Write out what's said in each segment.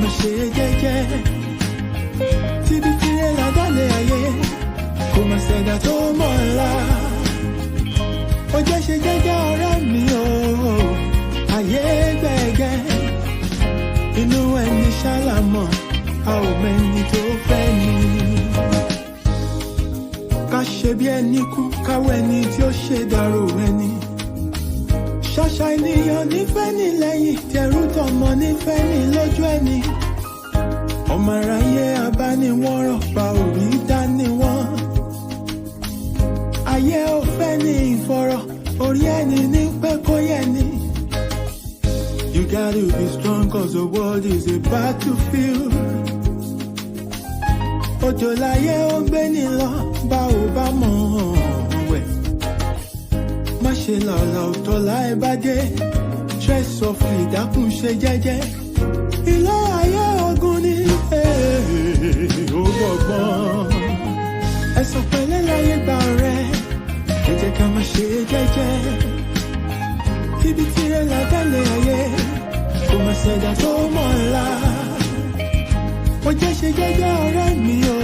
máa ṣe jẹ́jẹ́ síbi tí ẹ ládàlẹ̀ ayé kò máa ṣẹ̀dá tó mọ̀ ọ́la ó jẹ́ ṣe jẹ́jẹ́ ọ̀rẹ́ mi o ayé gbẹ̀gẹ́ inú ẹni ṣàlámọ̀ a ò mẹ́ni tó fẹ́ ni ká ṣe bí ẹni kú káwọ́ ẹni tí ó ṣe dàrò ẹni ṣàṣà ènìyàn nífẹ̀ẹ́ ní lẹ́yìn tẹrú tọmọ nífẹ̀ẹ́ ní lójú ẹni ọmọ aráyé abániwọ̀nrọ̀ pa òrí dání wọn ayé ò fẹ́ ní ìfọ̀rọ̀ orí ẹni ní pẹ́ kó yẹ ni. You gotta be strong cause the world is a battlefield. Òjò láyé ó gbé ní lọ bá ò bá mọ̀ wẹ̀. Má ṣe lọ́la òtọ́ láì bá dé. Tread softly dákun ṣe jẹ́jẹ́. Ilé ayé ogun ni ó gbọ̀gbọ́n. Ẹ̀sùn pẹ̀lẹ́ láyé gbà rẹ̀. Ẹ jẹ́ ká má ṣe jẹ́jẹ́. Ibi tí ẹ ládàlẹ̀ ayé kò má ṣẹ̀dá tó mọ̀ ọ́la ó jẹ́ ṣe jẹ́jẹ́ ọ̀rẹ́ mi o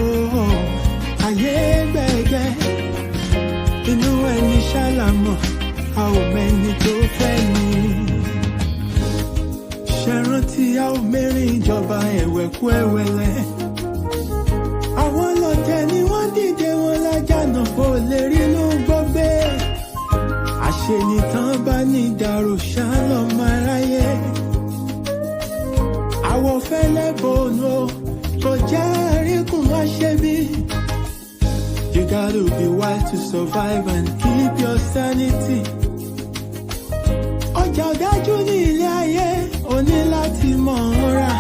ayé gbẹ̀gẹ́ inú ẹni ṣàlámọ̀ a ò mẹ́ni tó fẹ́ ni ṣẹ̀rántí a ò mẹ́rin ìjọba ẹ̀wẹ̀kú ẹ̀wẹ̀lẹ̀ àwọn lọ́tẹ̀ ni wọ́n dìde wọn lájànà kó lè rí inú gbọ́gbé àṣenìtàn bá ní ìdàrú ṣálọ̀ máa ráyé àwọ̀ fẹ́lẹ́ bòónù kò jẹ́ àríkùn wá ṣe bí. You gotta be wise to survive and keep your sanity. Ọjà ọ̀dájú ní ilé ayé o ní láti mọ̀ ọ́n rà.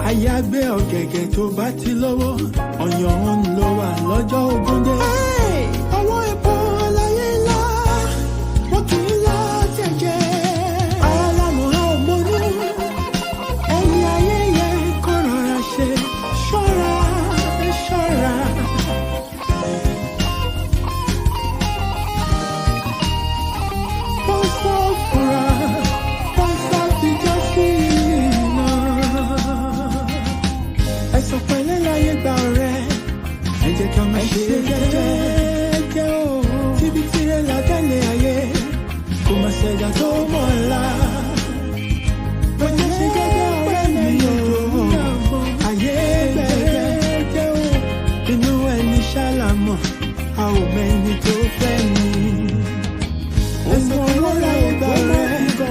Àyàgbé ọ̀gẹ̀gẹ̀ tó bá ti lówó ọ̀yàn òun ló wà lọ́jọ́ ogún dé. Ọwọ́ epo láyé ńlá wọ́n kì í lá jẹ̀jẹ̀. Ara lámù á ò mọ́nú. Ẹni ayé yẹ kó rọra ṣe ṣọ́ra ṣọ́ra. Pọ́sọ̀ fura pọ́sọ̀ ti jọ́ sí iná. Ẹ̀sùn pẹ̀lẹ́ láyé gbà ọ̀rẹ́. Ẹ jẹ́ ká máa ṣe jẹ́jẹ́ o. Tíbi tí ẹ ládàlẹ̀ ayé kò máa ṣẹ̀dá tó mọ̀ ọ́la. Ó jẹ́ ṣe jẹ́jẹ́ ọ̀rẹ́ mi o. Ayé gbẹ̀gẹ́ o. Inú ẹni ṣàlámọ̀ a ò mẹ́ni tó fẹ́ ni. Ẹ̀sùn pẹ̀lẹ́ láyé gbà ọ̀rẹ́. Ẹ jẹ́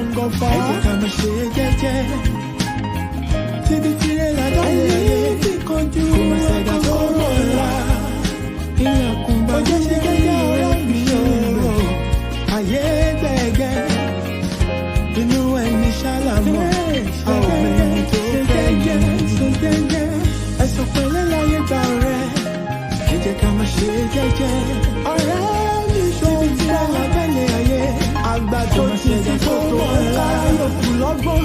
ká máa ṣe jẹ́jẹ́. Tíbi tí ẹ ládàlẹ̀ ayé kò máa ṣẹ̀dá tó mọ̀ ọ́la. Ilẹ̀kùn bá jẹ́ ṣe jẹ́jẹ́ ọ̀rẹ́ mi o. Ayé gbẹ̀gẹ́ inú ẹni ṣàlámọ̀ a ò mẹ́ni tó fẹ́ ni. Ẹ̀sùn pẹ̀lẹ́ láyé gbà ọ̀rẹ́. Ẹ jẹ́ ká máa ṣe jẹ́jẹ́. Ọ̀rẹ́ mi ṣòwò tí a lábẹ́lẹ̀ ayé. Àgbà tó ti ti tó mọ̀ ọ́la yòókù lọ́gbọ́n.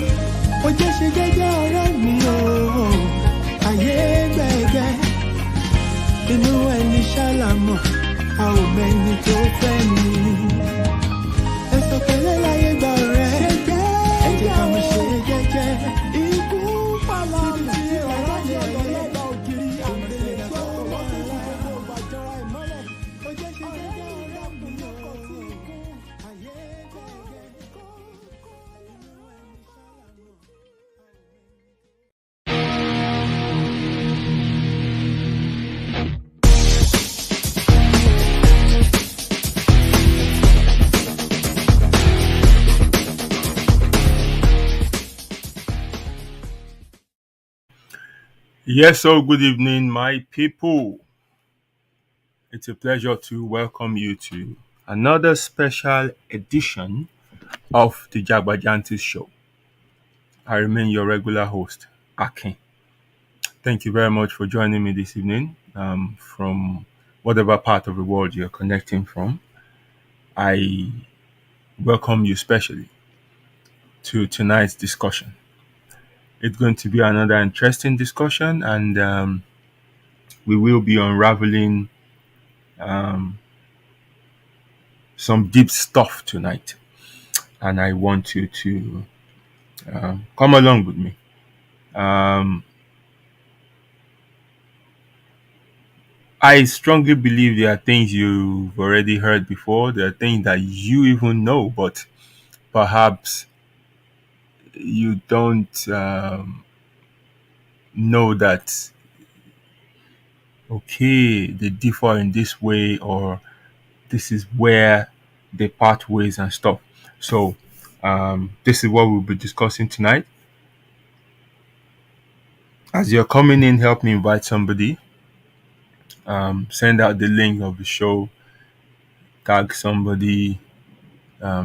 Ó jẹ́ ṣe jẹ́jẹ́ ọ̀rẹ́ mi o. Ayé gbẹ̀gẹ́ inú ẹni ṣàlámọ̀ a ò mẹ́ni tó fẹ́ ni. Ẹ̀sùn pẹ̀lẹ́ láyé gbà ọ̀rẹ́. Ẹ jẹ́ ká máa ṣe jẹ́jẹ́. Ikú pàlà tí ọ̀rọ̀ yẹ lọ́lọ́gbà ògiri àgbèrè tó wọ́n ti fi gbogbo ìbàjọ́ra ìmọ́lẹ̀. Ó jẹ́ ṣe jẹ́jẹ́ ọ̀rẹ́ mi o. Ayé gbẹ̀gẹ́ inú ẹni ṣàlámọ̀. Yes, so good evening, my people. It's a pleasure to welcome you to another special edition of the Jagbajantis Show. I remain your regular host, Akin. Thank you very much for joining me this evening from whatever part of the world you're connecting from. I welcome you specially to tonight's discussion. It's going to be another interesting discussion, and we will be unraveling some deep stuff tonight. And I want you to come along with me Um, I strongly believe there are things you've already heard before. There are things that you even know, but perhaps you don't know that, okay, they differ in this way, or this is where they part ways and stuff. So, this is what we'll be discussing tonight. As you're coming in, help me invite somebody. Send out the link of the show, tag somebody,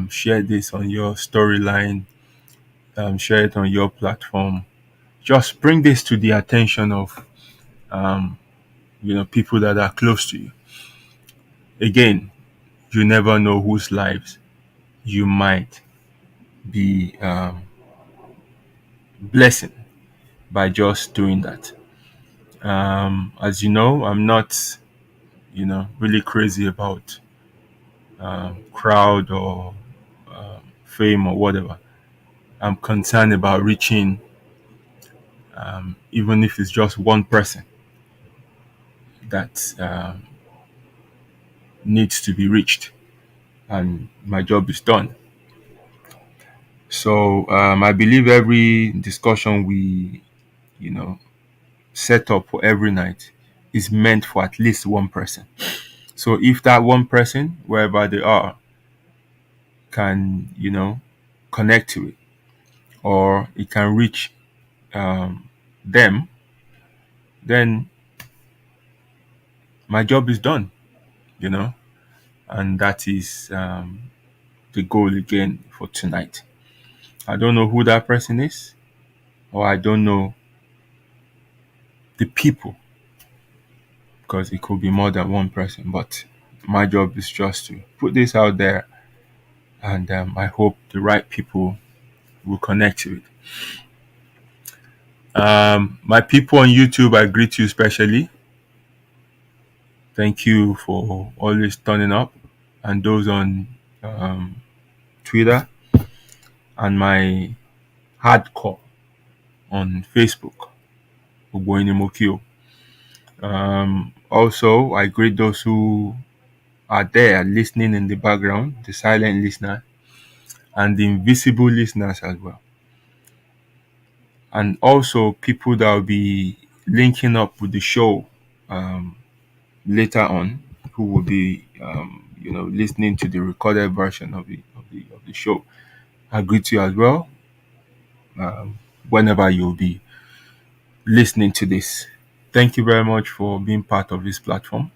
share this on your storyline, share it on your platform. Just bring this to the attention of people that are close to you. Again, you never know whose lives you might be blessing by just doing that. As you know, I'm not really crazy about crowd or fame or whatever. I'm concerned about reaching, even if it's just one person that needs to be reached, and my job is done. So I believe every discussion we, you know, set up for every night is meant for at least one person. So if that one person, wherever they are, can, connect to it, or it can reach them, then my job is done, you know, and that is the goal again for tonight. I don't know who that person is, or I don't know the people, because it could be more than one person, but my job is just to put this out there, and I hope the right people will connect to it. My people on YouTube, I greet you specially. Thank you for always turning up, and those on um, Twitter, and my hardcore on Facebook, Ogboini Mokio. Also, I greet those who are there listening in the background, the silent listener, and the invisible listeners as well. And also people that will be linking up with the show um, later on, who will be listening to the recorded version of the show. I greet you as well, whenever you'll be listening to this. Thank you very much for being part of this platform.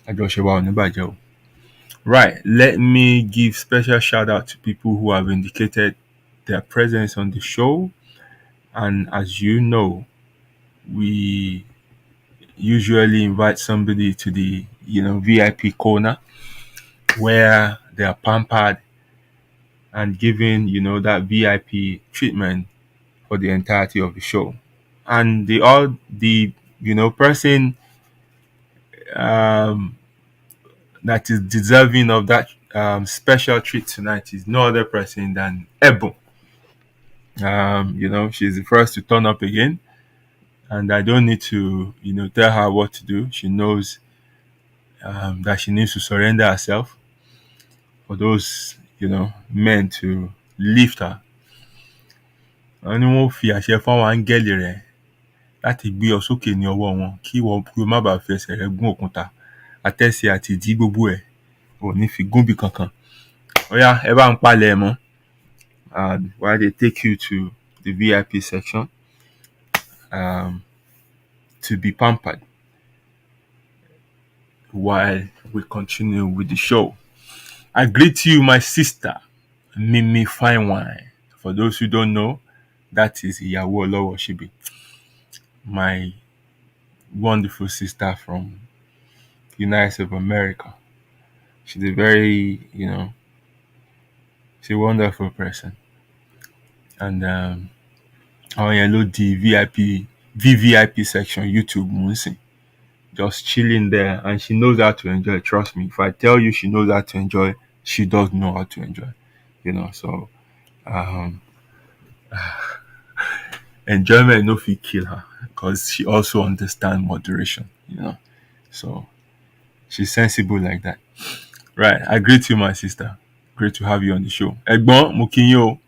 Ajoshewa Onibajo. Right, let me give special shout out to people who have indicated their presence on the show. And as you know, we usually invite somebody to the VIP corner, where they are pampered and given that VIP treatment for the entirety of the show. And the person that is deserving of that special treat tonight is no other person than Ebo. She's the first to turn up again, and I don't need to tell her what to do. She knows that she needs to surrender herself for those men to lift her. Wọ́n ní wọ́n fi àṣẹ fáwọn áńgẹ́lì rẹ̀ láti gbé ọ sókè ní ọwọ́ wọn, kí wọ́n kí o má bàa fi ẹsẹ̀ rẹ gún òkúta. Àtẹ́sẹ̀ àti ìdí gbogbo ẹ̀ ò ní fi gúnbì kankan. Óyá, ẹ bá ń palẹ̀ ẹ̀ mọ́. While they take you to the VIP section to be pampered while we continue with the show. I greet you, my sister, Mimi Fine Wine. For those who don't know, that is Iyawo Olowo Shibi, my wonderful sister from the United States of America. She's a very, she's a wonderful person. And the VVIP section, YouTube, Munsi, just chilling there, and she knows how to enjoy. Trust me, if I tell you she knows how to enjoy, she does know how to enjoy. So enjoyment no fit kill her because she also understand moderation, So she's sensible like that. Right. I greet you, my sister. Great to have you on the show. Ẹ̀gbọ́n, mo kí yín o.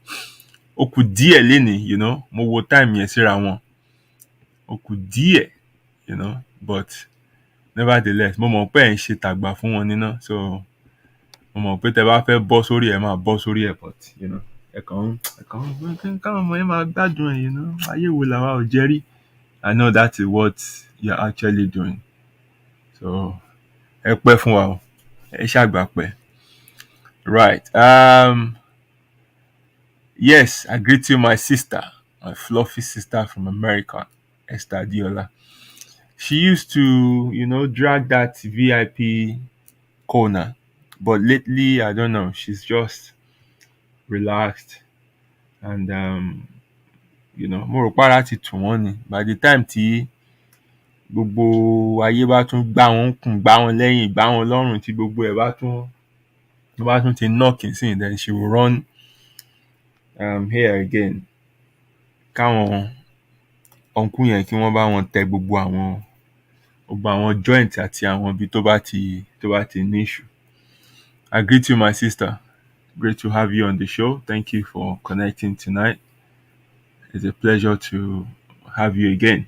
Ó kù díẹ̀ lénìí, mo wo time yẹn síra wọn. Ó kù díẹ̀, but nevertheless, mo mọ̀ pé ẹ̀ ń ṣe tàgbà fún wọn níná. So mo mọ̀ pé tẹ bá fẹ́ bọ́ sórí ẹ̀ máa bọ́ sórí ẹ̀, but ẹ̀kan káwọn ọmọ yẹn máa gbádùn ẹ̀, ayé wo làwa ò jẹ́ rí. I know that is what you're actually doing. So ẹ pẹ́ fún wa o, ẹ ṣàgbà pẹ́. Right. Yes, I greet you, my sister, my fluffy sister from America, Esther Diola. She used to, drag that VIP corner, but lately, I don't know, she's just relaxed, and mo rò pàrà ti tù wọ́n ni. By the time tí gbogbo ayé bá tún gbá wọn kùn, gbá wọn lẹ́yìn, gbá wọn lọ́rùn, tí gbogbo ẹ̀ bá tún ti knock sí, then she will run here again. Káwọn ọ̀nkú yẹn kí wọ́n bá wọn tẹ gbogbo àwọn joint àti àwọn ibi tó bá ti ní issue. I greet you, my sister. Great to have you on the show. Thank you for connecting tonight. It's a pleasure to have you again.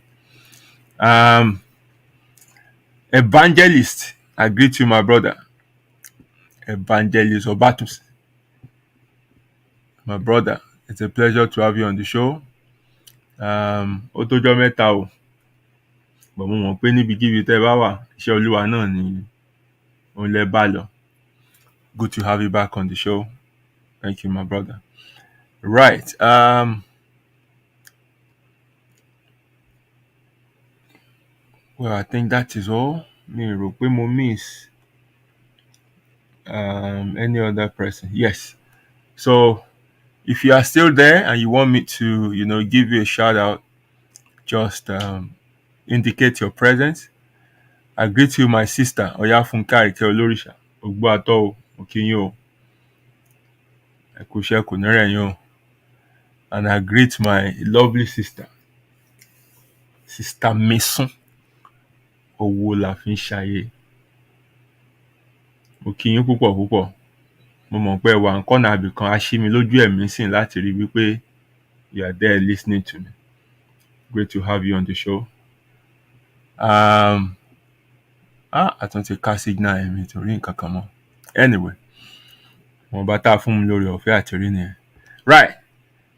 Evangelist, I greet you, my brother. Evangelist Obatus. My brother, it's a pleasure to have you on the show. Ó tójọ́ mẹ́ta o. But mo mọ̀ pé níbikíbi tẹ́ bá wà, iṣẹ́ Olúwa náà ni òun lẹ bá lọ. Good to have you back on the show. Thank you, my brother. Right. Well, I think that is all. Mi rò pé mo miss any other person. Yes. So if you are still there and you want me to, give you a shout out, just indicate your presence. I greet you, my sister, Oyafunka Ike Olorisha. Ogbo ato o, mo kí yín o. Ẹ kú iṣẹ́, kò ní rẹ̀ yín o. And I greet my lovely sister, Sister Mason Owó la fi ń ṣayé. Mo kí yín púpọ̀ púpọ̀. Mo mọ̀ pé wà nǹkan náà àbìkan á ṣí mi lójú ẹ̀mí sìn láti rí wípé you are there listening to me. Great to have you on the show. Àtúntì ká signal ẹ̀mí torí nǹkan kan mọ́. Anyway, mo bá tá fún mi lórí ọ̀fẹ́ àti rí nìyẹn. Right.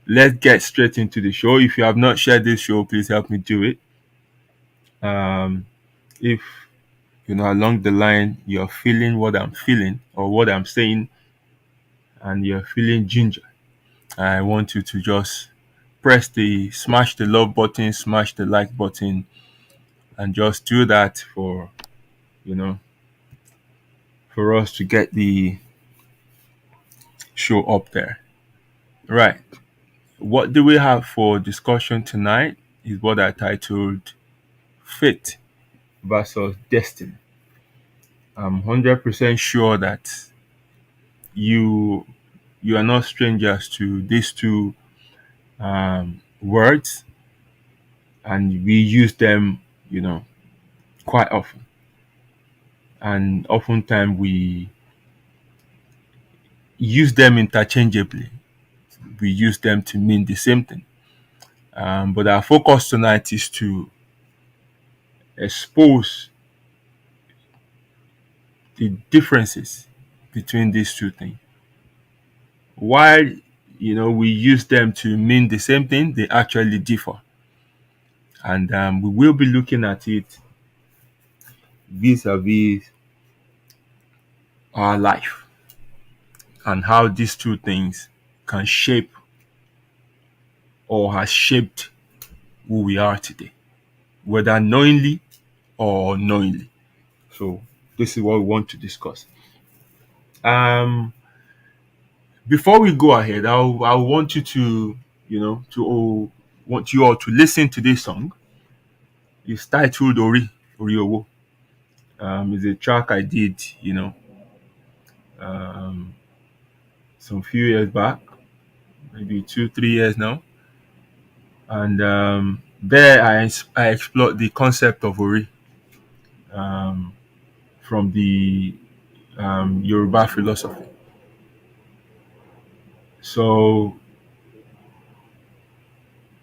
Let's get straight into the show. If you have not shared this show, please help me do it. If along the line you're feeling what I'm feeling or what I'm saying, and you're feeling ginger, I want you to just smash the love button, smash the like button, and just do that for us to get the show up there. Right. What do we have for discussion tonight is what I titled Fate versus Destiny. I'm 100% sure that you are not strangers to these two words, and we use them, quite often. And oftentimes we use them interchangeably. We use them to mean the same thing. But our focus tonight is to expose the differences between these two things. While, we use them to mean the same thing, they actually differ. And we will be looking at it vis-a-vis our life and how these two things can shape or has shaped who we are today, whether knowingly or unknowingly. So this is what we want to discuss. Before we go ahead, I want you to, want you all to listen to this song. It's titled Ori Owo. It's a track I did, some few years back, maybe 2-3 years now. and there I explored the concept of Ori from the Yoruba philosophy. So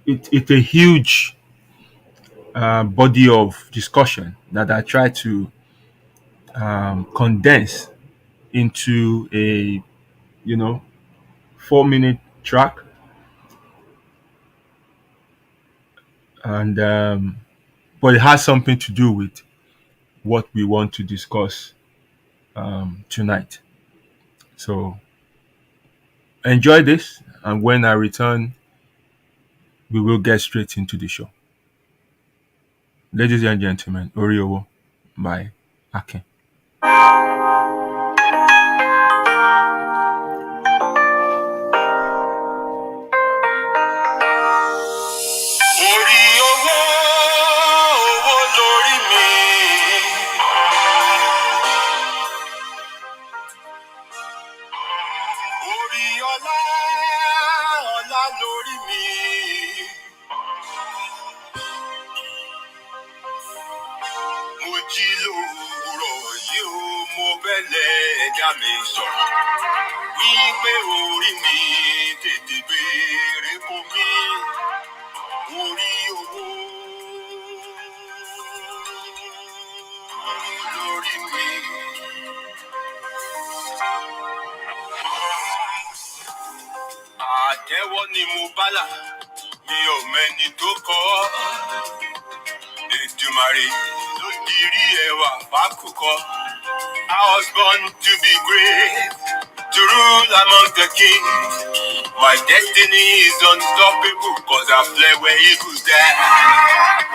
it's a huge body of discussion that I try to condense into a 4-minute track, and but it has something to do with what we want to discuss tonight. So enjoy this, and when I return, we will get straight into the show. Ladies and gentlemen, Oriowo by Akin. Orí owó, owó lórí mi. Orí ọlá, ọlá lórí mi. Mo jí lówùúrọ̀ yìí o, mo bẹ́lẹ̀ ẹ̀dá mi sọ̀rọ̀. Wípé orí mi tètè béèrè kò mí. Orí owó lórí mi. Àtẹ́wọ́ ni mo bá là, mi ò mẹ́ni tó kọ́. Èdùmàrè ló dirí ẹwà fákùkọ. I was born to be great, to rule among the kings. My destiny is unstoppable, cause I fled where eagles dare.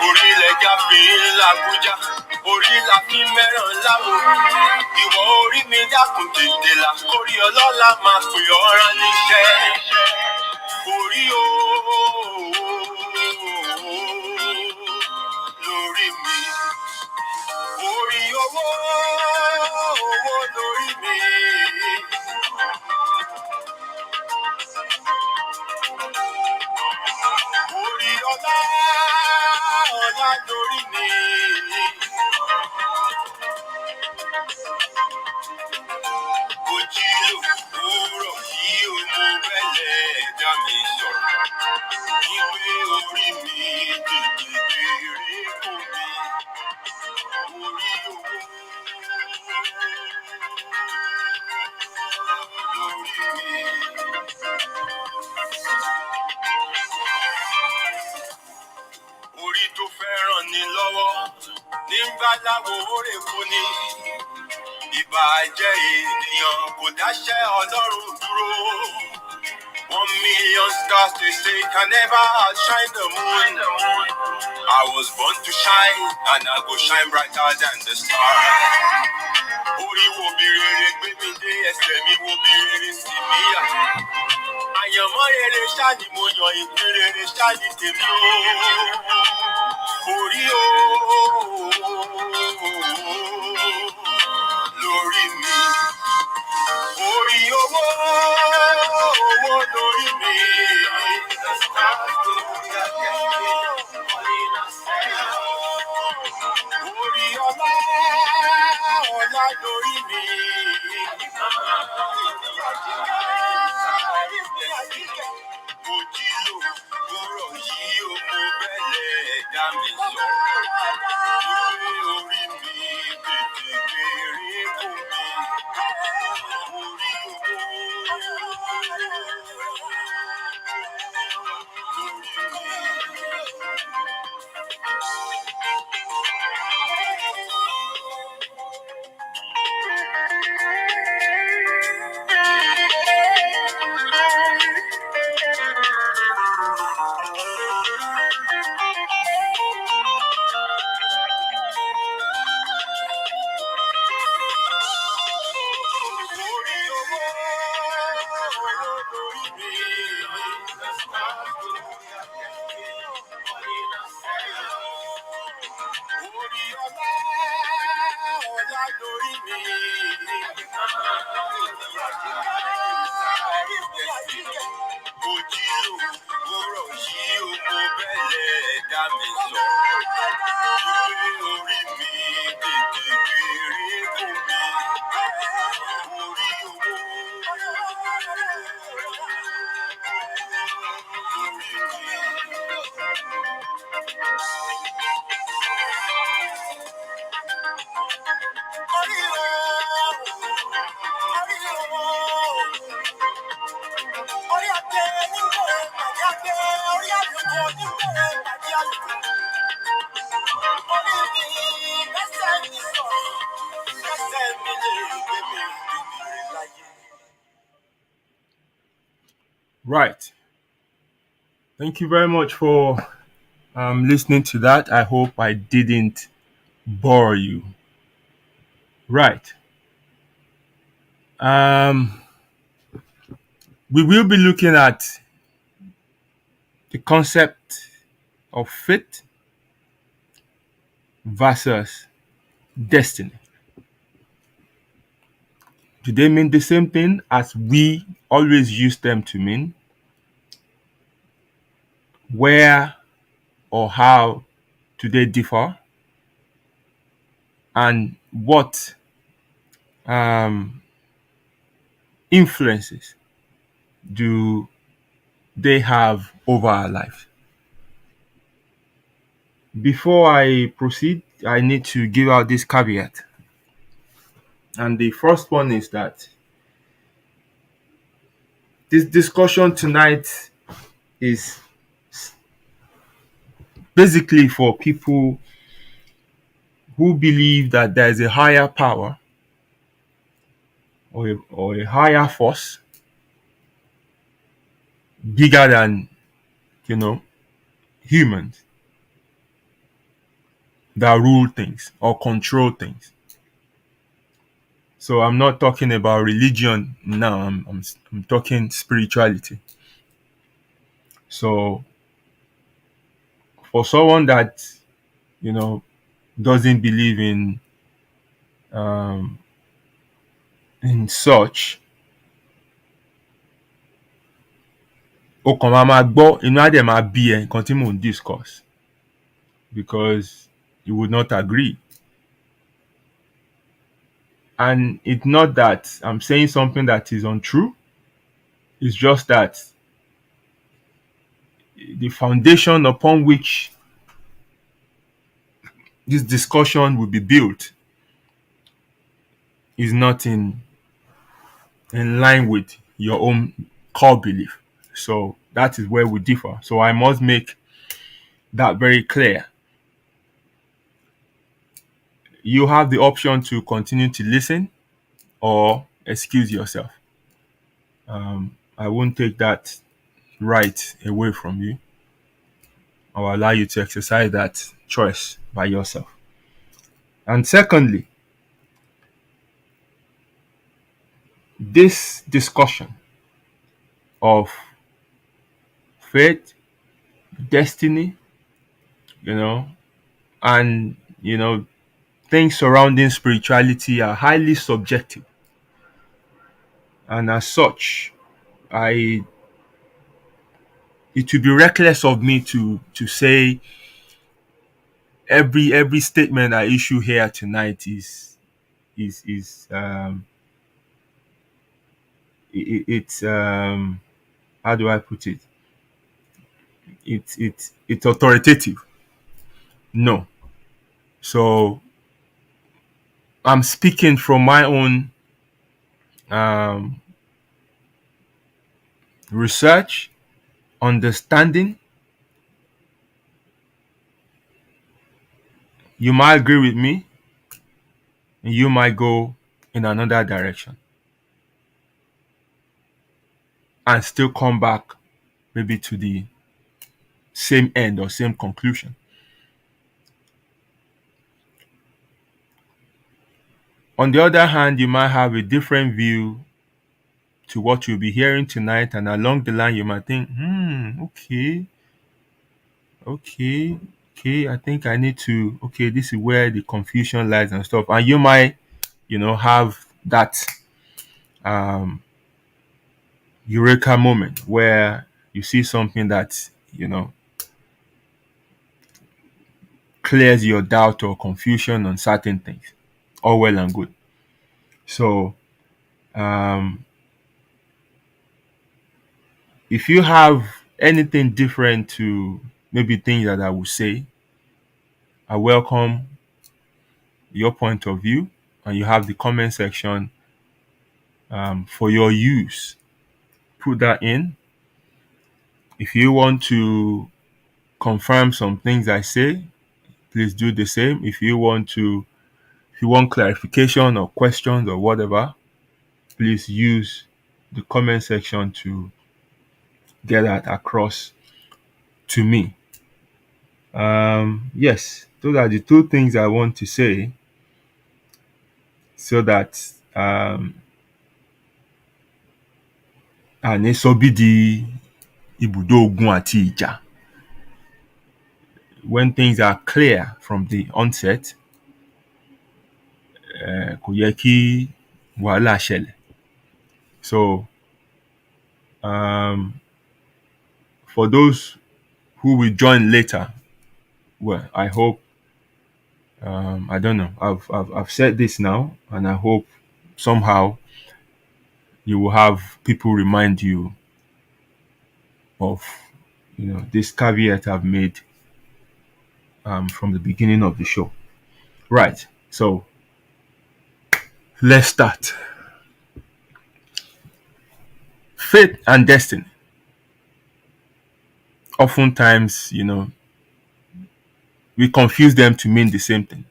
Orí lẹja fi ń l'Abuja, orí la fi ń mẹ́ràn láwo. Ìwọ orí mi dákun tètè là, kórí ọlọ́lá máa pè ọ́ rán níṣẹ́. Orí o lórí mi. Orí owó, owó lórí mi. Orí ọlá, ọlá lórí mi. Mo jí lówùúrọ̀ yìí o, mo bẹ́lẹ̀ ẹ̀dá mi sọ̀rọ̀. Wípé orí mi tètè béèrè fún mi. Orí owó lórí mi. Orí tó fẹ́ràn ni lọ́wọ́, nígbà láwo rè fún ni. Ìbàjẹ́ ènìyàn kò dáṣẹ́ Ọlọ́run dúró. 1,000,000 stars they say can never outshine the moon. I was born to shine, and I go shine brighter than the stars. Orí wo bí rere gbé mi dé, ẹsẹ̀ mi wo bí rere sì mí yà. Àyànmọ́ rere ṣáà ni mo yàn, ìpín rere ṣáà ni tèmi o. Orí o lórí mi. Orí owó, owó lórí mi. Orí ọlá, ọlá lórí mi. Mo jí lówùúrọ̀ yìí o, mo bẹ́lẹ̀ ẹ̀dá mi sọ̀rọ̀. Wípé orí mi tètè béèrè fún mi. Orí owó lórí mi. Orí owó lórí mi. Orí ọlá, ọlá lórí mi. Right. Thank you very much for listening to that. I hope I didn't bore you. Right. Um, we will be looking at the concept of fate versus destiny. Do they mean the same thing as we always use them to mean? Where or how do they differ? And what um, influences do they have over our life? Before I proceed, I need to give out this caveat. And the first one is that this discussion tonight is basically for people who believe that there is a higher power or a higher force bigger than, you know, humans that rule things or control things. So I'm not talking about religion now. I'm talking spirituality. So for someone that, you know, doesn't believe um, in such, ó kàn máa gbọ́ inú á dẹ̀ máa bí ẹ nǹkan tí mò ń discuss because you would not agree. And it's not that I'm saying something that is untrue. It's just that the foundation upon which this discussion will be built is not in line with your own core belief. So that is where we differ. So I must make that very clear. You have the option to continue to listen or excuse yourself. I won't take that right away from you. I'll allow you to exercise that choice by yourself. And secondly, this discussion of fate, destiny, and, things surrounding spirituality are highly subjective. And as such, it would be reckless of me to say every statement I issue here tonight is it's how do I put it? It's authoritative. No. So I'm speaking from my own research, understanding. You might agree with me, and you might go in another direction and still come back maybe to the same end or same conclusion. On the other hand, you might have a different view to what you'll be hearing tonight, and along the line you might think, okay, I think I need to, this is where the confusion lies and stuff. And you might, have that eureka moment where you see something that, clears your doubt or confusion on certain things. All well and good. So, if you have anything different to maybe things that I would say, I welcome your point of view, and you have the comment section for your use. Put that in. If you want to confirm some things I say, please do the same. If you want clarification or questions or whatever, please use the comment section to get that across to me. Yes, those are the two things I want to say, so that àní sọ bí di ibùdó ogun àti ìjà. When things are clear from the onset, kò yẹ kí wàhálà ṣẹlẹ̀. So, for those who will join later, well, I hope, I don't know, I've said this now, and I hope somehow you will have people remind you of, this caveat I've made from the beginning of the show. Right. So let's start. Fate and destiny. Oftentimes, we confuse them to mean the same thing.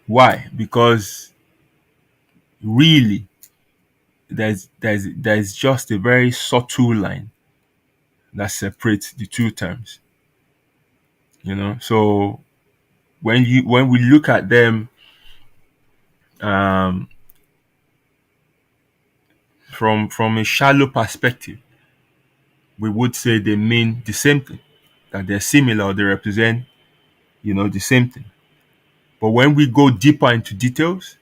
Why? Because really, there's just a very subtle line that separates the two terms. So when we look at them from a shallow perspective, we would say they mean the same thing, that they're similar, or they represent, the same thing. But when we go deeper into details,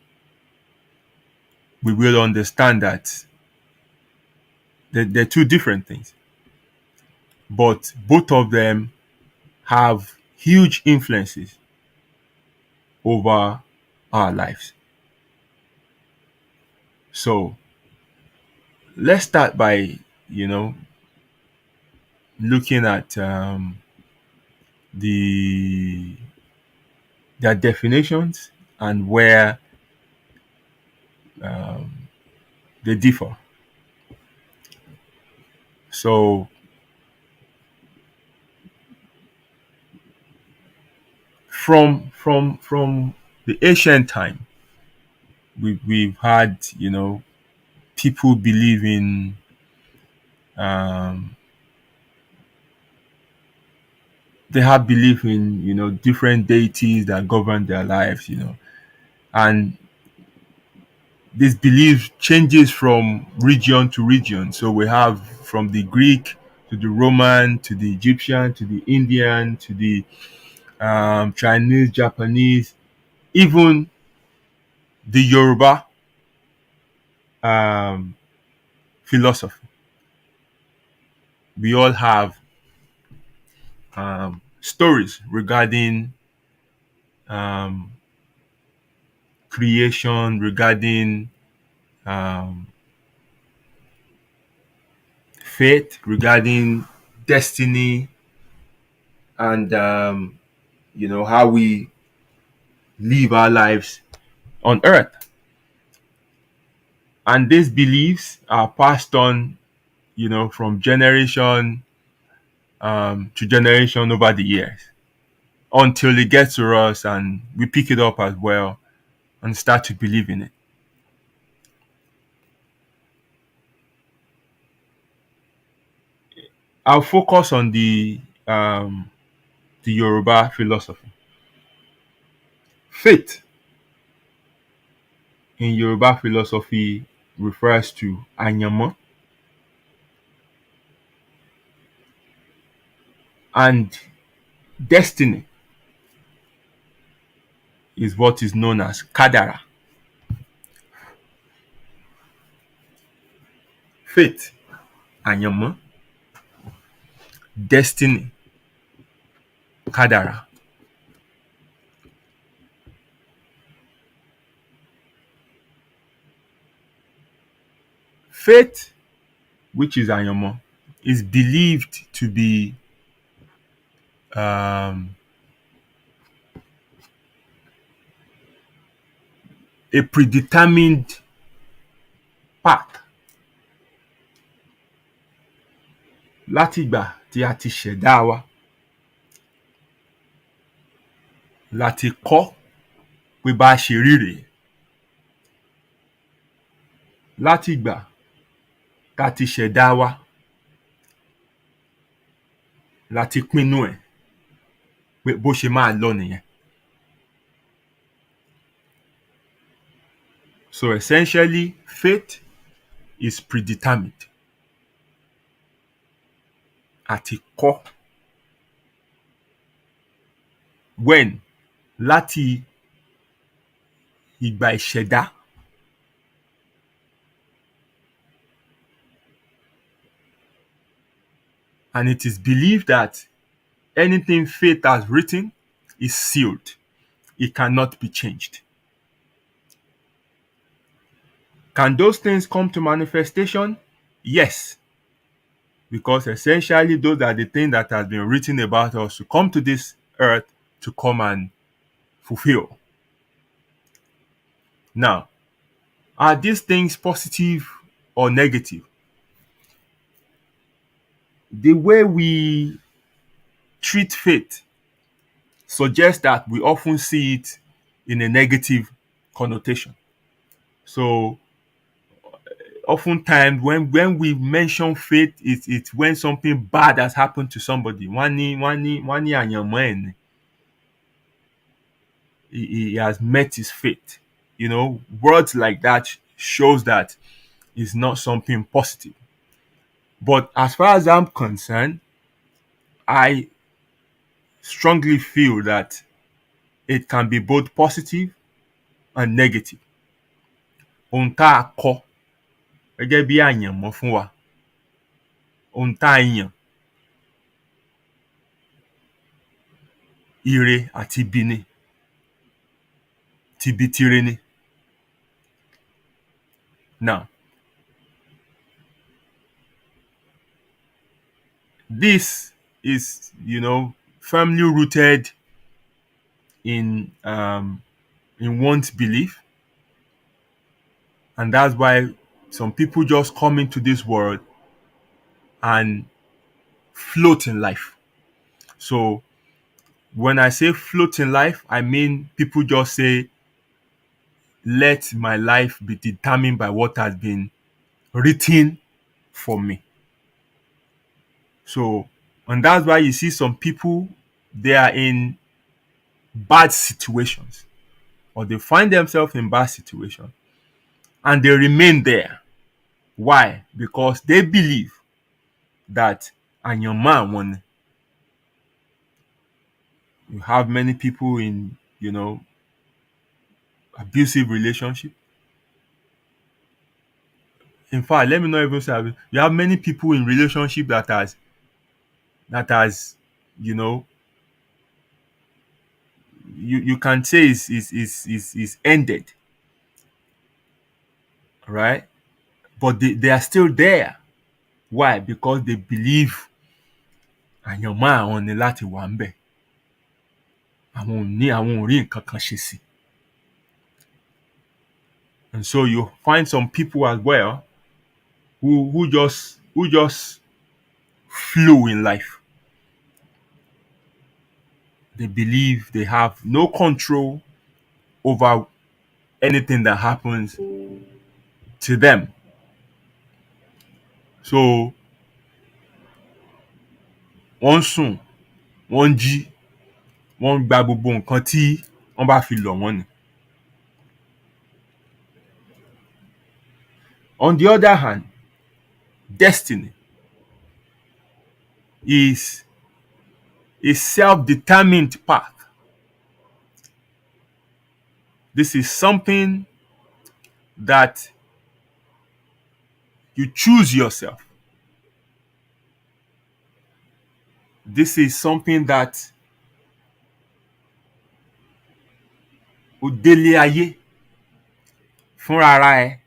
we will understand that they're two different things. But both of them have huge influences over our lives. So let's start by, looking at their definitions and where they differ. So from the ancient time, we've had, people believe in they have belief in, different deities that govern their lives, and this belief changes from region to region. So we have from the Greek to the Roman to the Egyptian to the Indian to the Chinese, Japanese, even the Yoruba philosophy. We all have stories regarding creation, regarding fate, regarding destiny, and how we live our lives on earth. And these beliefs are passed on, from generation to generation over the years, until it gets to us and we pick it up as well and start to believe in it. I'll focus on the Yoruba philosophy. Fate in Yoruba philosophy refers to Anyamo, and destiny is what is known as Kadara. Fate àyànmọ́, destiny, kádàrá. Fate, which is àyànmọ́, is believed to be a predetermined path látìgbà tí a ti ṣẹ̀dá wa, láti kọ́ pé bá a ṣe rí rèé, látìgbà tá a ti ṣẹ̀dá wa, láti pinnu ẹ̀ pé bó ṣe máa lọ nìyẹn. So essentially, fate is predetermined. Àti kọ́. When? Láti ìgbà ìṣẹ̀dá. And it is believed that anything fate has written is sealed. It cannot be changed. Can those things come to manifestation? Yes. Because essentially those are the things that has been written about us to come to this earth to come and fulfill. Now, are these things positive or negative? The way we treat fate suggests that we often see it in a negative connotation. So oftentimes when we mention fate, it's when something bad has happened to somebody. He has met his fate. You know, words like that shows that it's not something positive. But as far as I'm concerned, I strongly feel that it can be both positive and negative. Ohun tá a kọ́ gẹ́gẹ́ bí àyànmọ́ fún wa, ohun tá a yàn, ire àti ibi ni, tibi tire ni. Now, this is, firmly rooted in one's belief, and that's why some people just come into this world and float in life. So when I say float in life, I mean people just say, let my life be determined by what has been written for me. So, and that's why you see some people, they are in bad situations, or they find themselves in bad situations, and they remain there. Why? Because they believe that àyànmọ́ àwọn ni. You have many people in, abusive relationship. In fact, let me not even say you have many people in relationship that has, you can say is ended, right? But they are still there. Why? Because they believe àyànmọ́ àwọn ni láti wà ńbẹ̀. Àwọn ò rí nǹkan kan ṣe sí. And so you find some people as well who just flow in life. They believe they have no control over anything that happens to them. So wọ́n sùn, wọ́n jí, wọ́n gba gbogbo nǹkan tí wọ́n bá fi lọ̀ wọ́n ni. On the other hand, destiny is a self-determined path. This is something that you choose yourself. this is something that ó délé ayé fúnra ara ẹ̀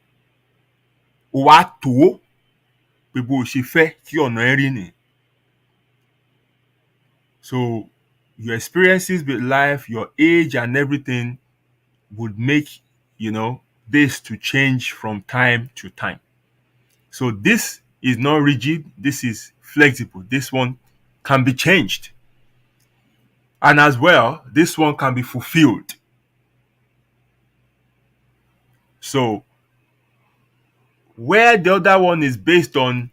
ó wá tó pé bó o ṣe fẹ́ kí ọ̀nà ẹ rí nìyí. So your experiences with life, your age and everything would make, this to change from time to time. So this is not rigid. This is flexible. This one can be changed. And as well, this one can be fulfilled. So where the other one is based on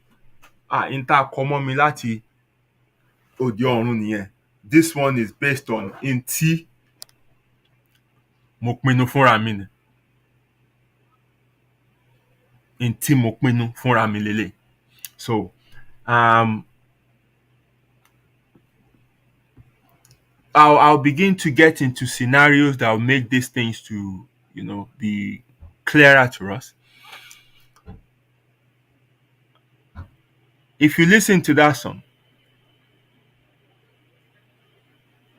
intercommunality, this one is based on inti mo pinnu fúnra mi ni. Inti mo pinnu fúnra mi lélẹ̀. So I'll begin to get into scenarios that will make these things to, be clearer to us. If you listen to that song,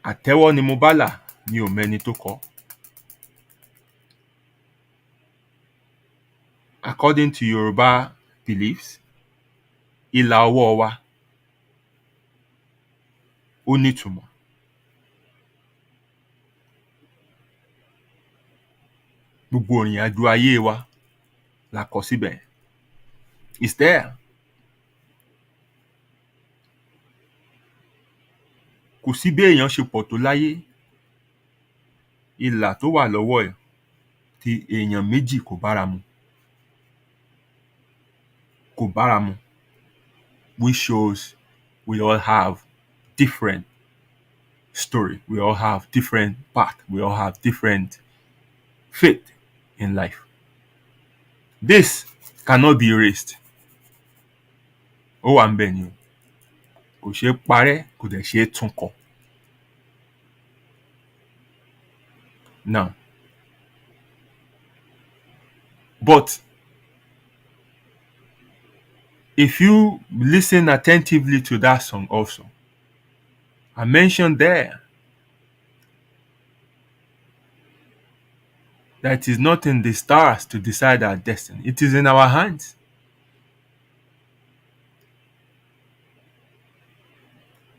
àtẹ́wọ́ ni mo bá là, mi ò mẹ́ni tó kọ. According to Yoruba beliefs, ìlà ọwọ́ wa ó nítumọ̀. Gbogbo ìrìn àjò ayé wa la kọ síbẹ̀. It's there. Kò sí bí èèyàn ṣe pọ̀ tó láyé, ìlà tó wà lọ́wọ́ ẹ̀ tí èèyàn méjì kò bára mu. Kò bára mu. Which shows we all have different story. We all have different path. We all have different faith in life. This cannot be erased. Ó wà ńbẹ̀ ni o. Kò ṣeé parẹ́, kò dẹ̀ ṣeé tún kọ. Now, but if you listen attentively to that song also, I mentioned there that it is not in the stars to decide our destiny. It is in our hands.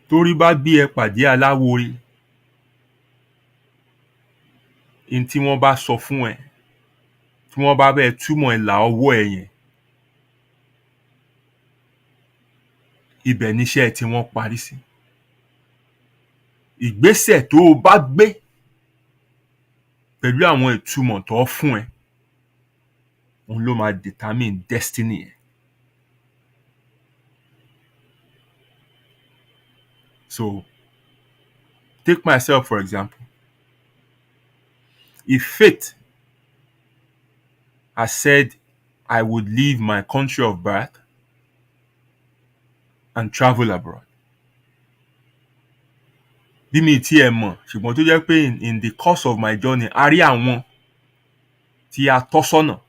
Torí bá bí ẹ pàdé aláwòrè, in tí wọ́n bá sọ fún ẹ, tí wọ́n bá bẹ́ẹ̀ túmọ̀ ìlà ọwọ́ ẹ yẹn, ibẹ̀ níṣẹ́ tí wọ́n parí sí. Ìgbésẹ̀ tó o bá gbé pẹ̀lú àwọn ìtumọ̀ tó fún ẹ, òun ló máa determine destiny ẹ. So, take myself for example. If fate has said I would leave my country of birth and travel abroad, bí mi tí ẹ mọ̀, ṣùgbọ́n tó jẹ́ pé in the course of my journey, a rí àwọn tí a tọ́ sọ́nà,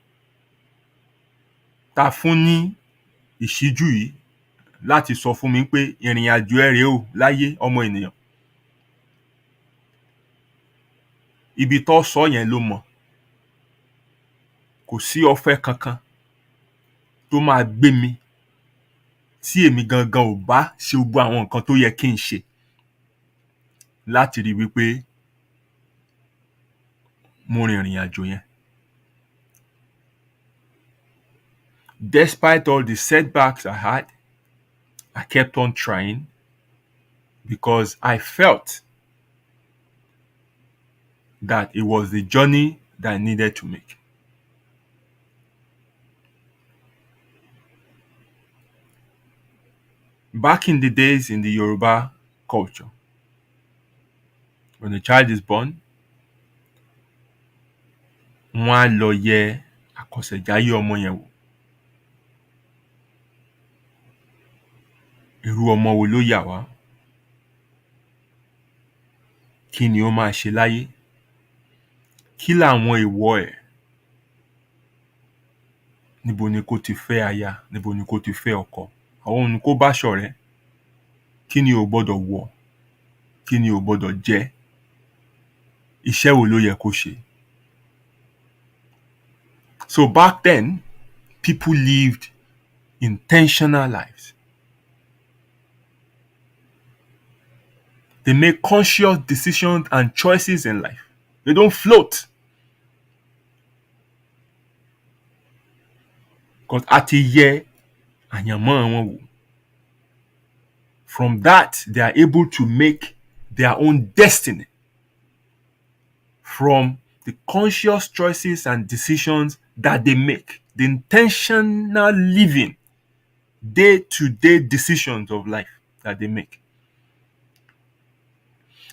ta fún ní ìṣíjú yìí láti sọ fún mi pé ìrìn àjò ẹ rèé o láyé ọmọ ènìyàn. Ibi tó sọ yẹn ló mọ̀. Kò sí ọ̀fẹ́ kankan tó máa gbé mi tí èmi gangan ò bá ṣe gbogbo àwọn nǹkan tó yẹ kí n ṣe láti rí wípé mo rin ìrìn àjò yẹn. Despite all the setbacks I had, I kept on trying because I felt that it was the journey that I needed to make. Back in the days in the Yoruba culture, when a child is born, wọ́n á lọ yẹ àkọsẹ̀jáyé ọmọ yẹn wò. Irú ọmọ wo ló yà wá? Kí ni ó máa ṣe láyé? Kí làwọn èèwọ̀ ẹ̀? Níbo ni kó ti fẹ́ aya? Níbo ni kó ti fẹ́ ọkọ? Àwọn ni kó bá ṣọ̀rẹ́? kí ni ò gbọ́dọ̀ wọ̀, kí ni ò gbọ́dọ̀ jẹ, iṣẹ́ wo ló yẹ kó ṣe. So back then, people lived intentional lives. They make conscious decisions and choices in life. They don't float. Because àti yẹ àyànmọ́ wọn wò. From that, they are able to make their own destiny from the conscious choices and decisions that they make, the intentional living, day-to-day decisions of life that they make.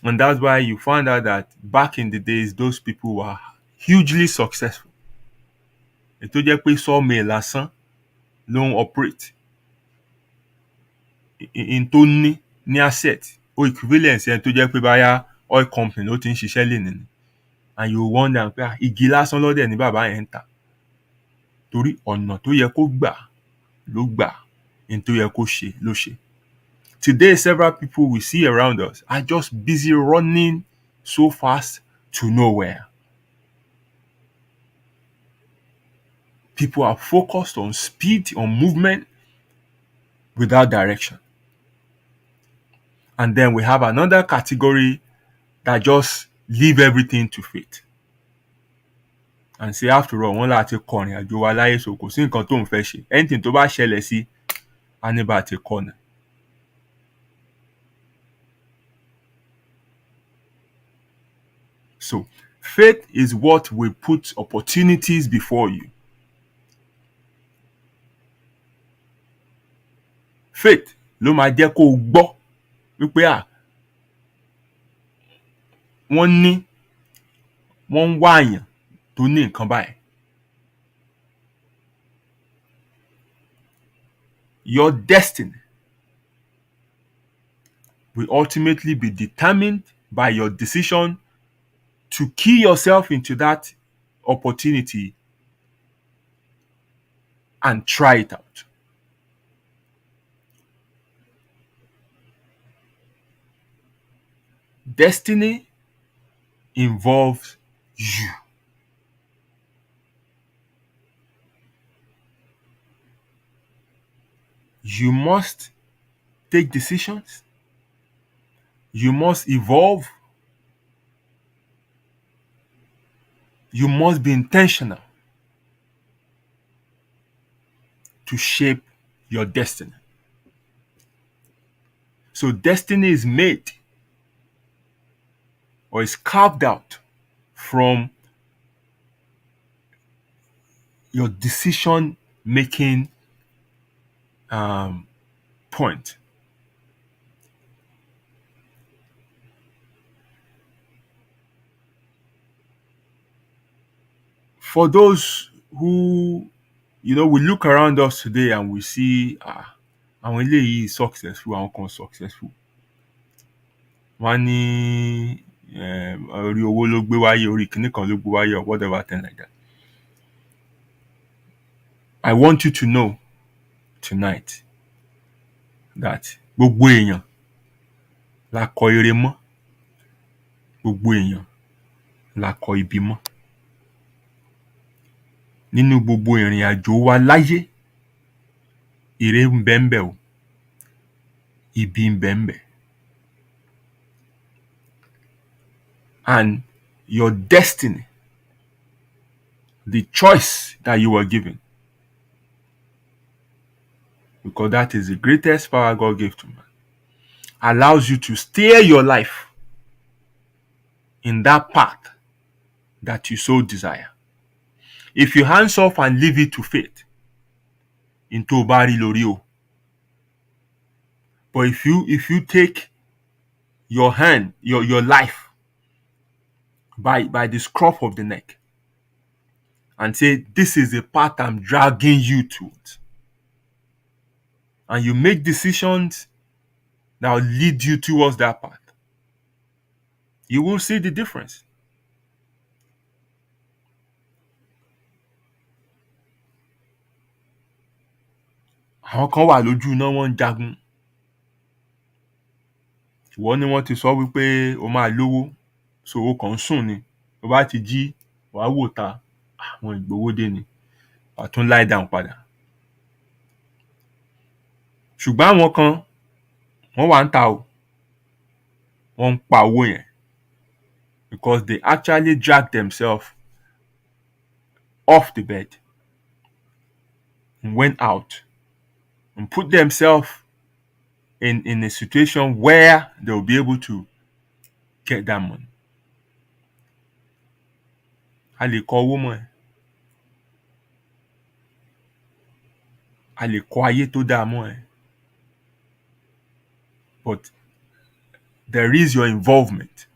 And that's why you find out that back in the days, those people were hugely successful. Ètò jẹ́ pé sawmill lásán ló ń operate. In tó ní asset, o equivalence ẹni tó jẹ́ pé báyà oil company ló ti ń ṣiṣẹ́ lénìí ni. And you wonder pé igi lásán lọ́dẹ̀ ní bàbá yẹn ń tà. Torí ọ̀nà tó yẹ kó gbà ló gbà, in tó yẹ kó ṣe ló ṣe. Today, several people we see around us are just busy running so fast to nowhere. People are focused on speed, on movement, without direction. And then we have another category that just leave everything to fate. And say, after all, wọ́n láti kọrin àjò wa láyé, so kò sí nǹkan tó ń fẹ́ ṣe. Anything tó bá ṣẹlẹ̀ sí, a ní bá ti kọ̀nà. So, faith is what will put opportunities before you. Faith ló máa jẹ́ kó o gbọ́ wípé wọ́n ń wá àyàn tó ní nǹkan báyìí. Your destiny will ultimately be determined by your decision to key yourself into that opportunity and try it out. Destiny involves you. You must take decisions. You must evolve. You must be intentional to shape your destiny. So destiny is made or is carved out from your decision-making point. For those who, we look around us today and we see, àwọn eléyìí is successful, àwọn kan successful. Wọ́n ní orí owó ló gbé wáyé, orí kìíní kan ló gbé wáyé, or whatever thing like that. I want you to know tonight that gbogbo èèyàn la kọ ire mọ́, gbogbo èèyàn la kọ ibi mọ́. Nínú gbogbo ìrìn àjò wa láyé, ire ń bẹ ńbẹ̀ o, ibi ń bẹ ńbẹ̀. And your destiny, the choice that you were given, because that is the greatest power God gave to man, allows you to steer your life in that path that you so desire. If you hands off and leave it to fate, into bari lórí o. But if you take your hand, your life by the scruff of the neck and say, this is the path I'm dragging you to, and you make decisions that will lead you towards that path, you will see the difference. Àwọn kan wà lójú iná, wọ́n ń jagun. ìwọ ni wọ́n ti sọ wípé o máa lówó so o kàn ń sùn ni tó bá ti jí wàá wò ta àwọn ìgbowó dé ni wàá tún lie down padà. ṣùgbọ́n àwọn kan wọ́n wà ń ta o wọ́n ń pa owó yẹn because they actually drag themselves off the bed and went out and put themselves in a situation where they will be able to get that money. A lè kọ owó mọ́ ẹ. A lè kọ ayé tó dáa mọ́ ẹ. But there is your involvement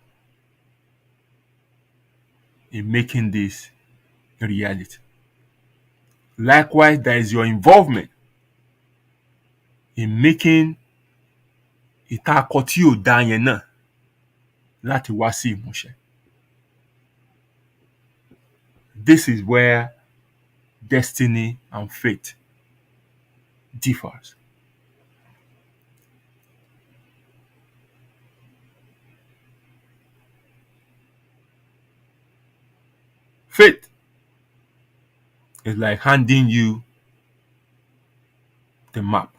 in making this a reality. Likewise, there is your involvement in making ìtakọ tí ò dá yẹn náà láti wá sí ìmúṣẹ. This is where destiny and fate differs. Fate is like handing you the map.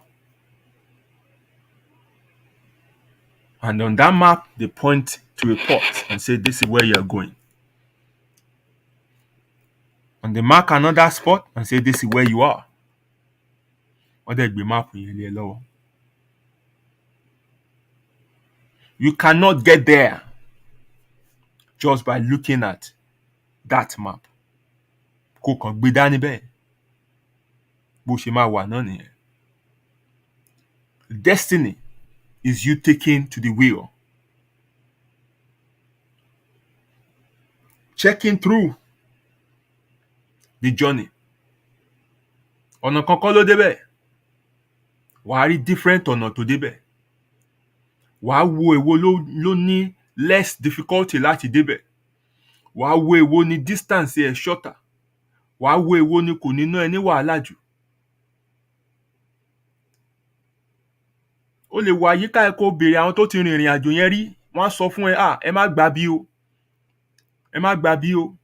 And on that map, they point to a port and say, this is where you're going. And they mark another spot and say, this is where you are. Or they be map lower. You cannot get there just by looking at that map. Kò kàn gbé dání bẹ́ẹ̀. Bó ṣe máa wà náà nìyẹn. Destiny is you taking to the wheel. Checking through the journey. Ọ̀nà kankan ló débẹ̀. Wàá rí different ọ̀nà tó débẹ̀. Wàá wo èwo ló ní less difficulty láti débẹ̀. Wàá wo èwo ní distance ẹ̀ shorter. Wàá wo èwo ní kò ní ná ẹ ní wàhálà jù. O lè wà yíká ẹ kó béèrè àwọn tó ti rìn ìrìn àjò yẹn rí. Wọ́n á sọ fún ẹ, ẹ má gbà bí o. Ẹ má gbà bí o.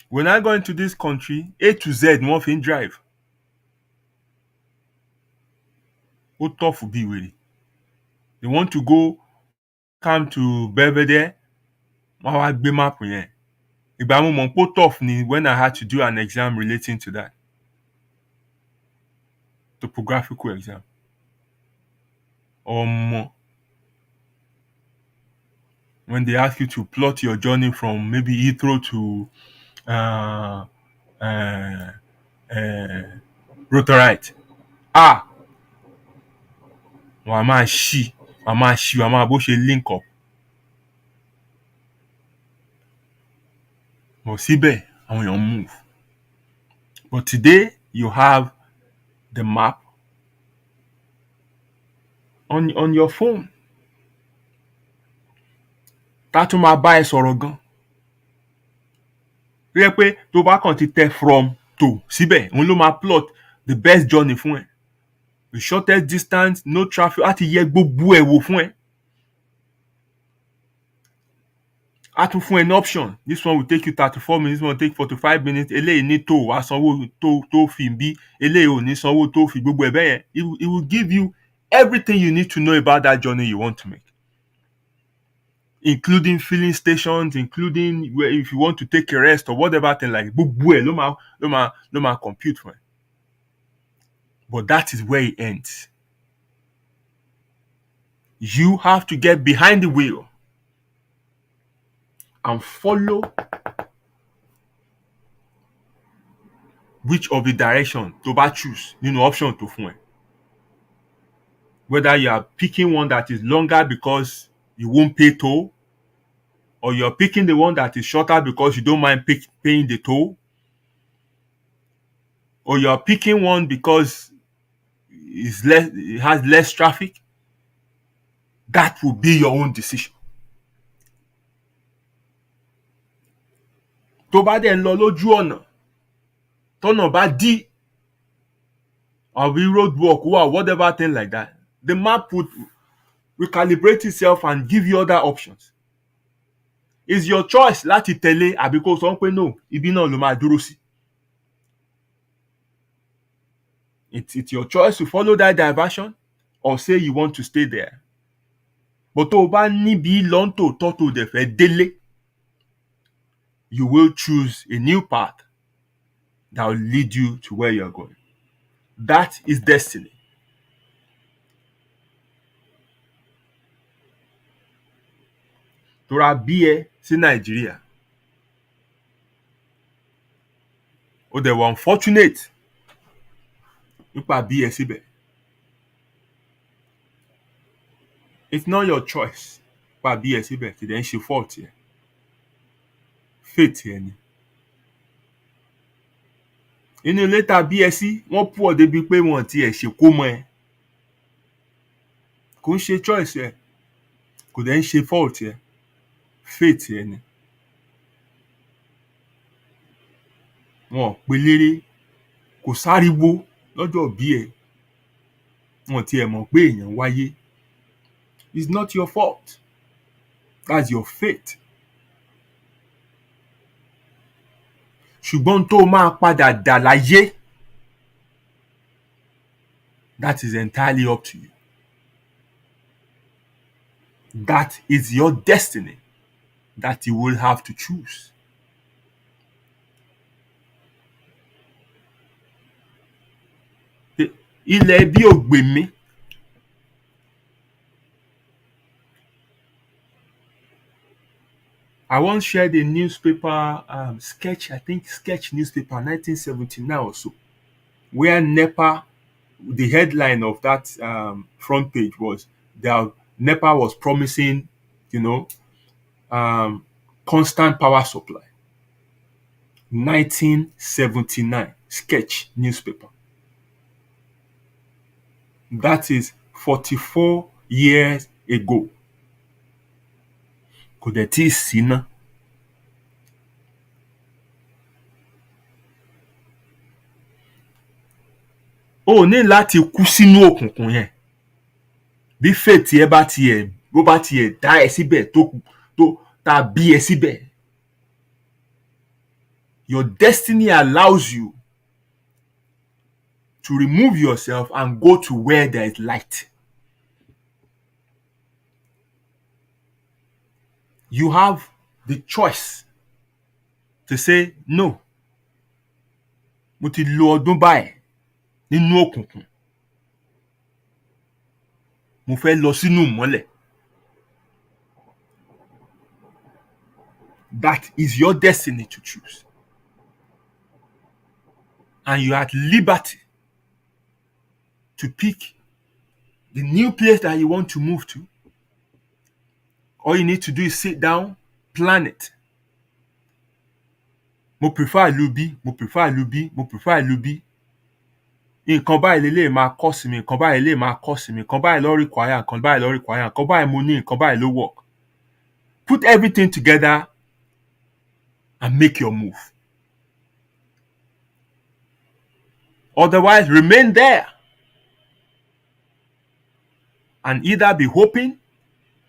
When I go into this country, A to Z ni wọ́n fi ń drive. Ó tough bí wèrè. They want to come to Belvedere. Wọ́n wá gbé map yẹn. Ìgbà mo mọ̀ pé ó tough ni when I had to do an exam relating to that. Topographical exam. When they ask you to plot your journey from maybe Heathrow to Rotherhithe. Wọ́n á máa bó ṣe link up. But síbẹ̀, àwọn èèyàn move. But today, you have the map on your phone. Tá tún máa bá ẹ sọ̀rọ̀ gan. Rí ẹ pé tó bá kàn ti tẹ from to síbẹ̀, òun ló máa plot the best journey fún ẹ. The shortest distance, no traffic, á ti yẹ gbogbo ẹ̀ wò fún ẹ. Á tún fún ẹ ní option. This one will take you 34 minutes, this one will take 45 minutes. Eléyìí ní tó wá sanwó tó fi bí. Eléyìí ò ní sanwó tó fi gbogbo ẹ̀ bẹ́ẹ̀ yẹn. It will give you everything you need to know about that journey you want to make. Including filling stations, including where if you want to take a rest or whatever thing like gbogbo ẹ̀ ló máa compute fún ẹ. But that is where it ends. You have to get behind the wheel and follow which of the direction tó bá choose nínú option tó fún ẹ. Whether you are picking one that is longer because you won't pay toll, or you're picking the one that is shorter because you don't mind paying the toll, or you're picking one because it has less traffic, that will be your own decision. Tó bá dẹ̀ ń lọ lójú ọ̀nà, tọ́nà bá dí, or we roadblock or whatever thing like that, the map would recalibrate itself and give you other options. It's your choice láti tẹ̀lé àbí kó sọ pé no, ibi náà ló máa dúró sí. It's your choice to follow that diversion or say you want to stay there. But tó o bá níbi lọ́ńtò tọ́tò dẹ̀ fẹ́ délé, you will choose a new path that will lead you to where you're going. That is destiny. Tora bí ẹ sí Nàìjíríà. O dẹ̀ wà unfortunate nípa bí ẹ síbẹ̀. It's not your choice nípa bí ẹ síbẹ̀ kì í dẹ̀ ń ṣe fault yẹn. Fate yẹn ni. Inú ilé tá bí ẹ sí, wọ́n pọ̀ débi pé wọ́n ti ẹ̀ ṣèkómọ ẹ. Kò ń ṣe choice ẹ, kò dẹ̀ ń ṣe fault yẹn. Fate yẹn ni. Wọn ò pelére, kò sáriwo lọ́jọ́ bí ẹ. Wọn ti ẹ̀ mọ̀ pé èèyàn wáyé. It's not your fault. That's your fate. Ṣùgbọ́n tó o máa padà dà láyé, that is entirely up to you. That is your destiny that you will have to choose. Ilẹ̀ bí ò gbè mí. I once shared a newspaper sketch newspaper, 1979 or so, where NEPA, the headline of that front page was that NEPA was promising, constant power supply. 1979 sketch newspaper. That is 44 years ago. Kò dẹ̀ tí ì síná. O ní láti kú sínú òkùnkùn yẹn. Bí fate ẹ bá tiẹ̀ dá ẹ síbẹ̀ tó tá bí ẹ síbẹ̀. Your destiny allows you to remove yourself and go to where there is light. You have the choice to say, no, mo ti lo ọdún báyìí nínú òkùnkùn. Mo fẹ́ lọ sínú ìmọ́lẹ̀. That is your destiny to choose. And you are at liberty to pick the new place that you want to move to. All you need to do is sit down, plan it. Mo prefer ìlú bí, mo prefer ìlú bí, mo prefer ìlú bí. Nǹkan báyìí lélẹ̀ máa kọ́ sí mi, nǹkan báyìí lè máa kọ́ sí mi, nǹkan báyìí ló require, nǹkan báyìí ló require, nǹkan báyìí mo ní, nǹkan báyìí ló work. Put everything together and make your move. Otherwise, remain there and either be hoping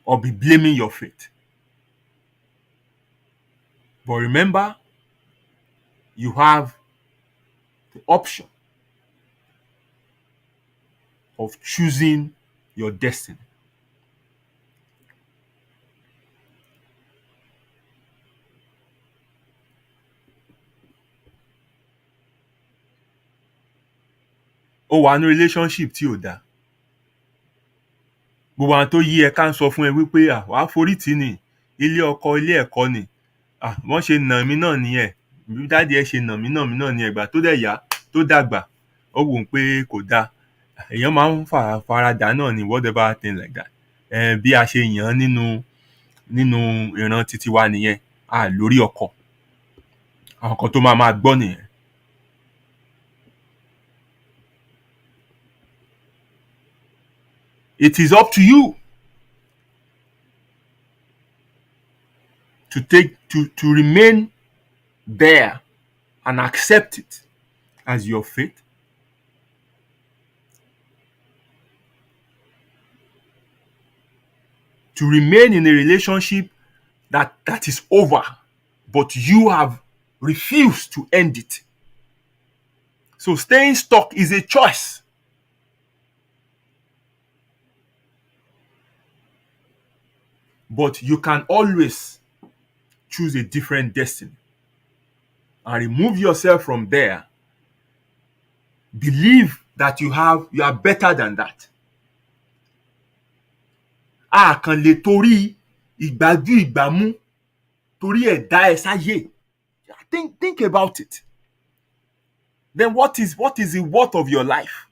or be blaming your fate. But remember, you have the option of choosing your destiny. O wà ní relationship tí ò dáa. Gbogbo àwọn tó yí ẹ ká ń sọ fún ẹ wípé wàá forí tì ní ilé ọkọ ilé ẹ̀kọ́ ni. Wọ́n ṣe nà mí náà nìyẹn. Bí dáàdi ẹ ṣe nà mí náà nìyẹn. Ìgbà tó dẹ̀ yá tó dàgbà ó wò ó pé kò dáa. Èèyàn máa ń faradà náà ni whatever thing like that. Bí a ṣe yàn án nínú ìran titi wa nìyẹn. Lórí ọkọ. Àwọn kan tó máa gbọ́ nìyẹn. It is up to you to remain there and accept it as your fate, to remain in a relationship that is over, but you have refused to end it. So staying stuck is a choice. But you can always choose a different destiny and remove yourself from there. Believe that you are better than that. A kàn lè torí ìgbájú ìgbámú torí ẹ̀dá ẹ sáyé. Think about it. Then what is the worth of your life?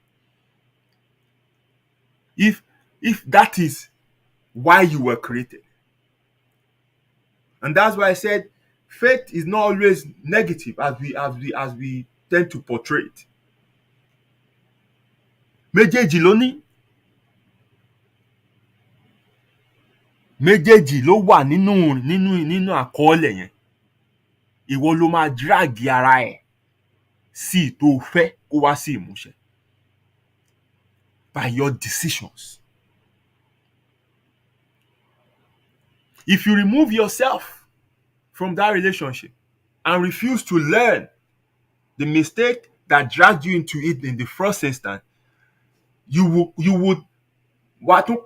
If that is why you were created. And that's why I said faith is not always negative as we tend to portray it. Méjèèjì ló ní. Méjèèjì ló wà nínú àkọọ́lẹ̀ yẹn. Ìwọ ló máa drag ara ẹ̀ sí tó fẹ́ kó wá sí ìmúṣẹ. By your decisions. If you remove yourself from that relationship and refuse to learn the mistake that dragged you into it in the first instance, you would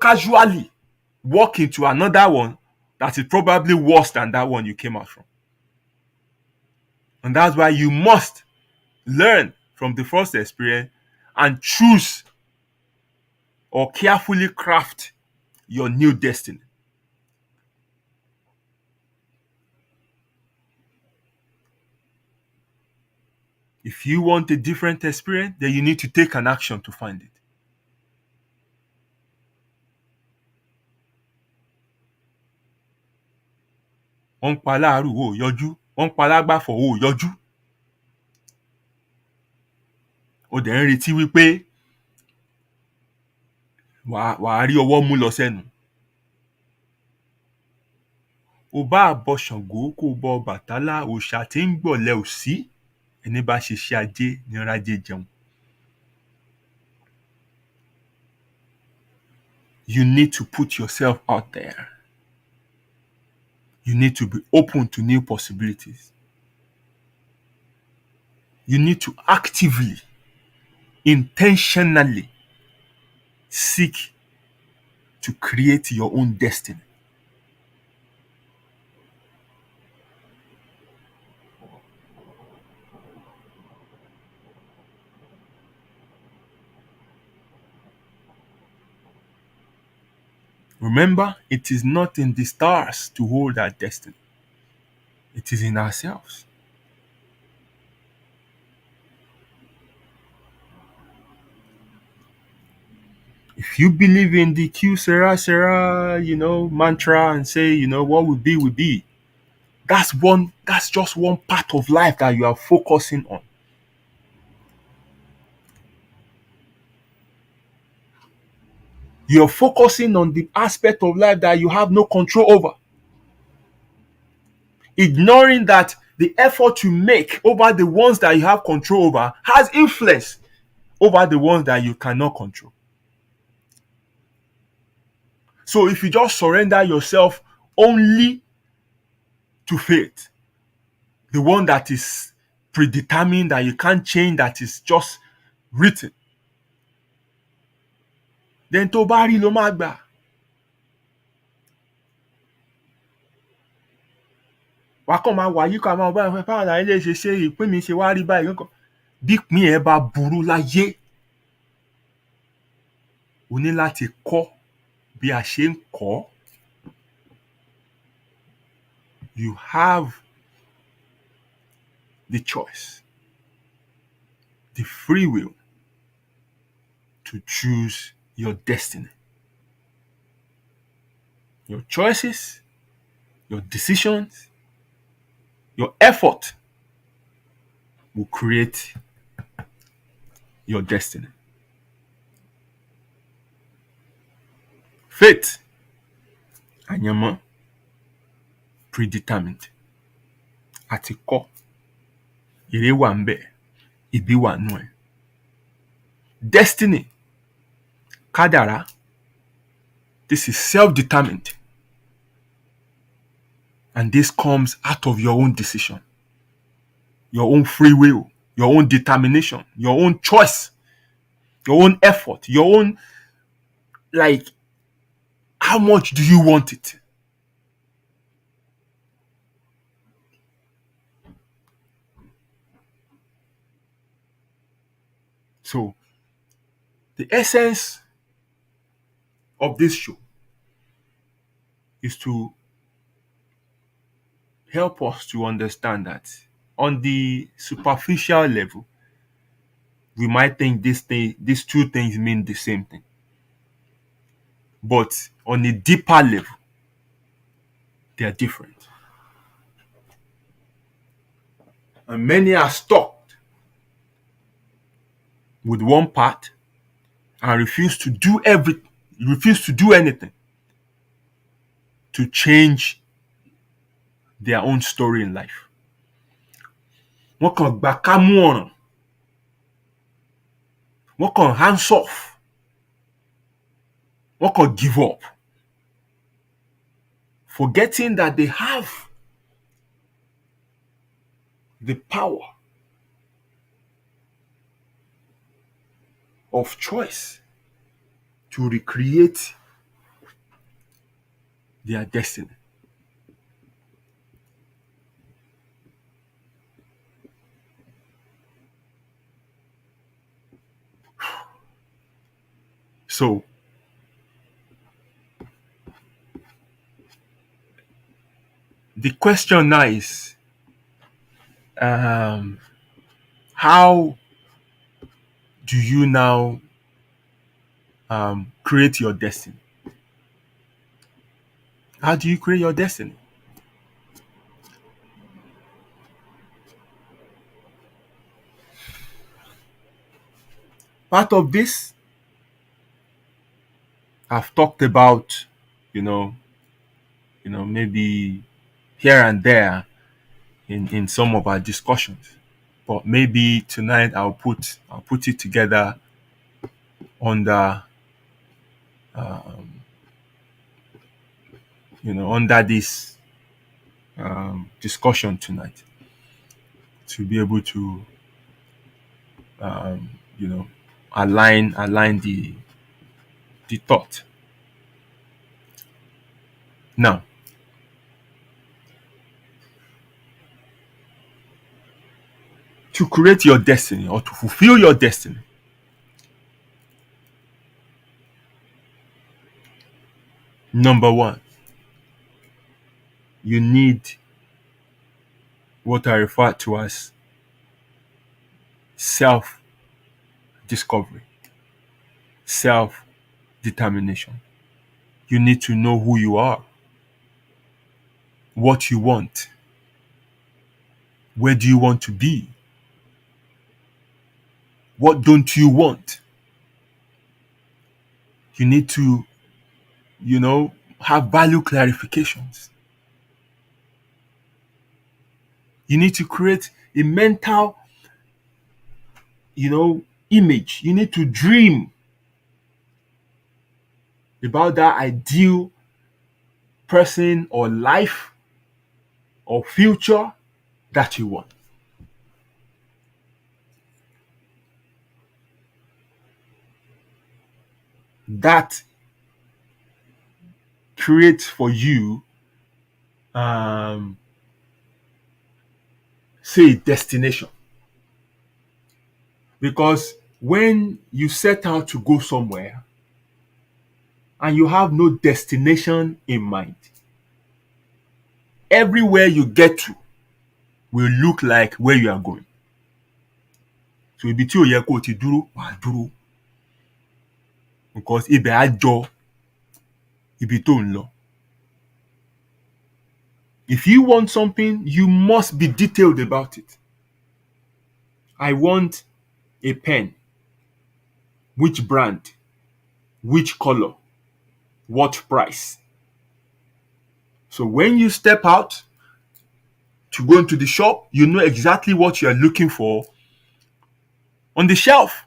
casually walk into another one that is probably worse than that one you came out from. And that's why you must learn from the first experience and choose or carefully craft your new destiny. If you want a different experience, then you need to take an action to find it. Wọ́n ń pa láàárù ò yọjú, wọ́n ń pa lágbàfọ̀ ò yọjú. Ó dẹ̀ ń retí wípé wàá rí ọwọ́ mú lọ sẹ́nu. Ó bá bọ Ṣàngó kó bọ Ọbàtálá, òòṣà tí ń gbọ̀lẹ ò sí. Ẹni bá ṣiṣẹ́ ajé ní rájé jẹun. You need to put yourself out there. You need to be open to new possibilities. You need to actively, intentionally seek to create your own destiny. Remember, it is not in the stars to hold our destiny. It is in ourselves. If you believe in the Q Sera Sera, mantra and say, what will be, that's just one part of life that you are focusing on. You're focusing on the aspect of life that you have no control over. Ignoring that the effort you make over the ones that you have control over has influence over the ones that you cannot control. So if you just surrender yourself only to fate, the one that is predetermined, that you can't change, that is just written, then tó bá rí ló máa gbà. Wàá kàn máa wà yíká máa bá ẹ̀ fáwọn àlàyé lè ṣe ìpín mi ṣe wá rí báyìí nǹkan. Bí ìpín ẹ̀ bá burú láyé, o ní láti kọ́ bí a ṣe ń kọ́. You have the choice, the free will to choose your destiny. Your choices, your decisions, your effort will create your destiny. Fate, àyànmọ́, predetermined. Àti kọ́, ire wà ńbẹ̀, ibi wà nú ẹ̀. Destiny, kádàrá, this is self-determined. And this comes out of your own decision, your own free will, your own determination, your own choice, your own effort, your own, like, how much do you want it? So, the essence of this show is to help us to understand that on the superficial level, we might think these two things mean the same thing. But on a deeper level, they are different. And many are stuck with one part and refuse to do anything to change their own story in life. Wọ́n kàn gbà ká mú ọ̀ràn. Wọ́n kàn hands off. Wọ́n kàn give up. Forgetting that they have the power of choice to recreate their destiny. So, the question now is, how do you now create your destiny? How do you create your destiny? Part of this, I've talked about, maybe here and there in some of our discussions. But maybe tonight I'll put it together under under this discussion tonight, to be able to align the thought. Now, to create your destiny or to fulfill your destiny, number one, you need what I refer to as self-discovery, self-determination. You need to know who you are, what you want, where do you want to be, what don't you want. You need to, have value clarifications. You need to create a mental, image. You need to dream about that ideal person or life or future that you want. That creates for you, say, destination. Because when you set out to go somewhere and you have no destination in mind, everywhere you get to will look like where you are going. So ibi tí ó yẹ kó ti dúró, wàá dúró. Because ibẹ̀ á jọ ibi tó ń lọ. If you want something, you must be detailed about it. I want a pen. Which brand? Which color? What price? So when you step out to go into the shop, you know exactly what you are looking for on the shelf.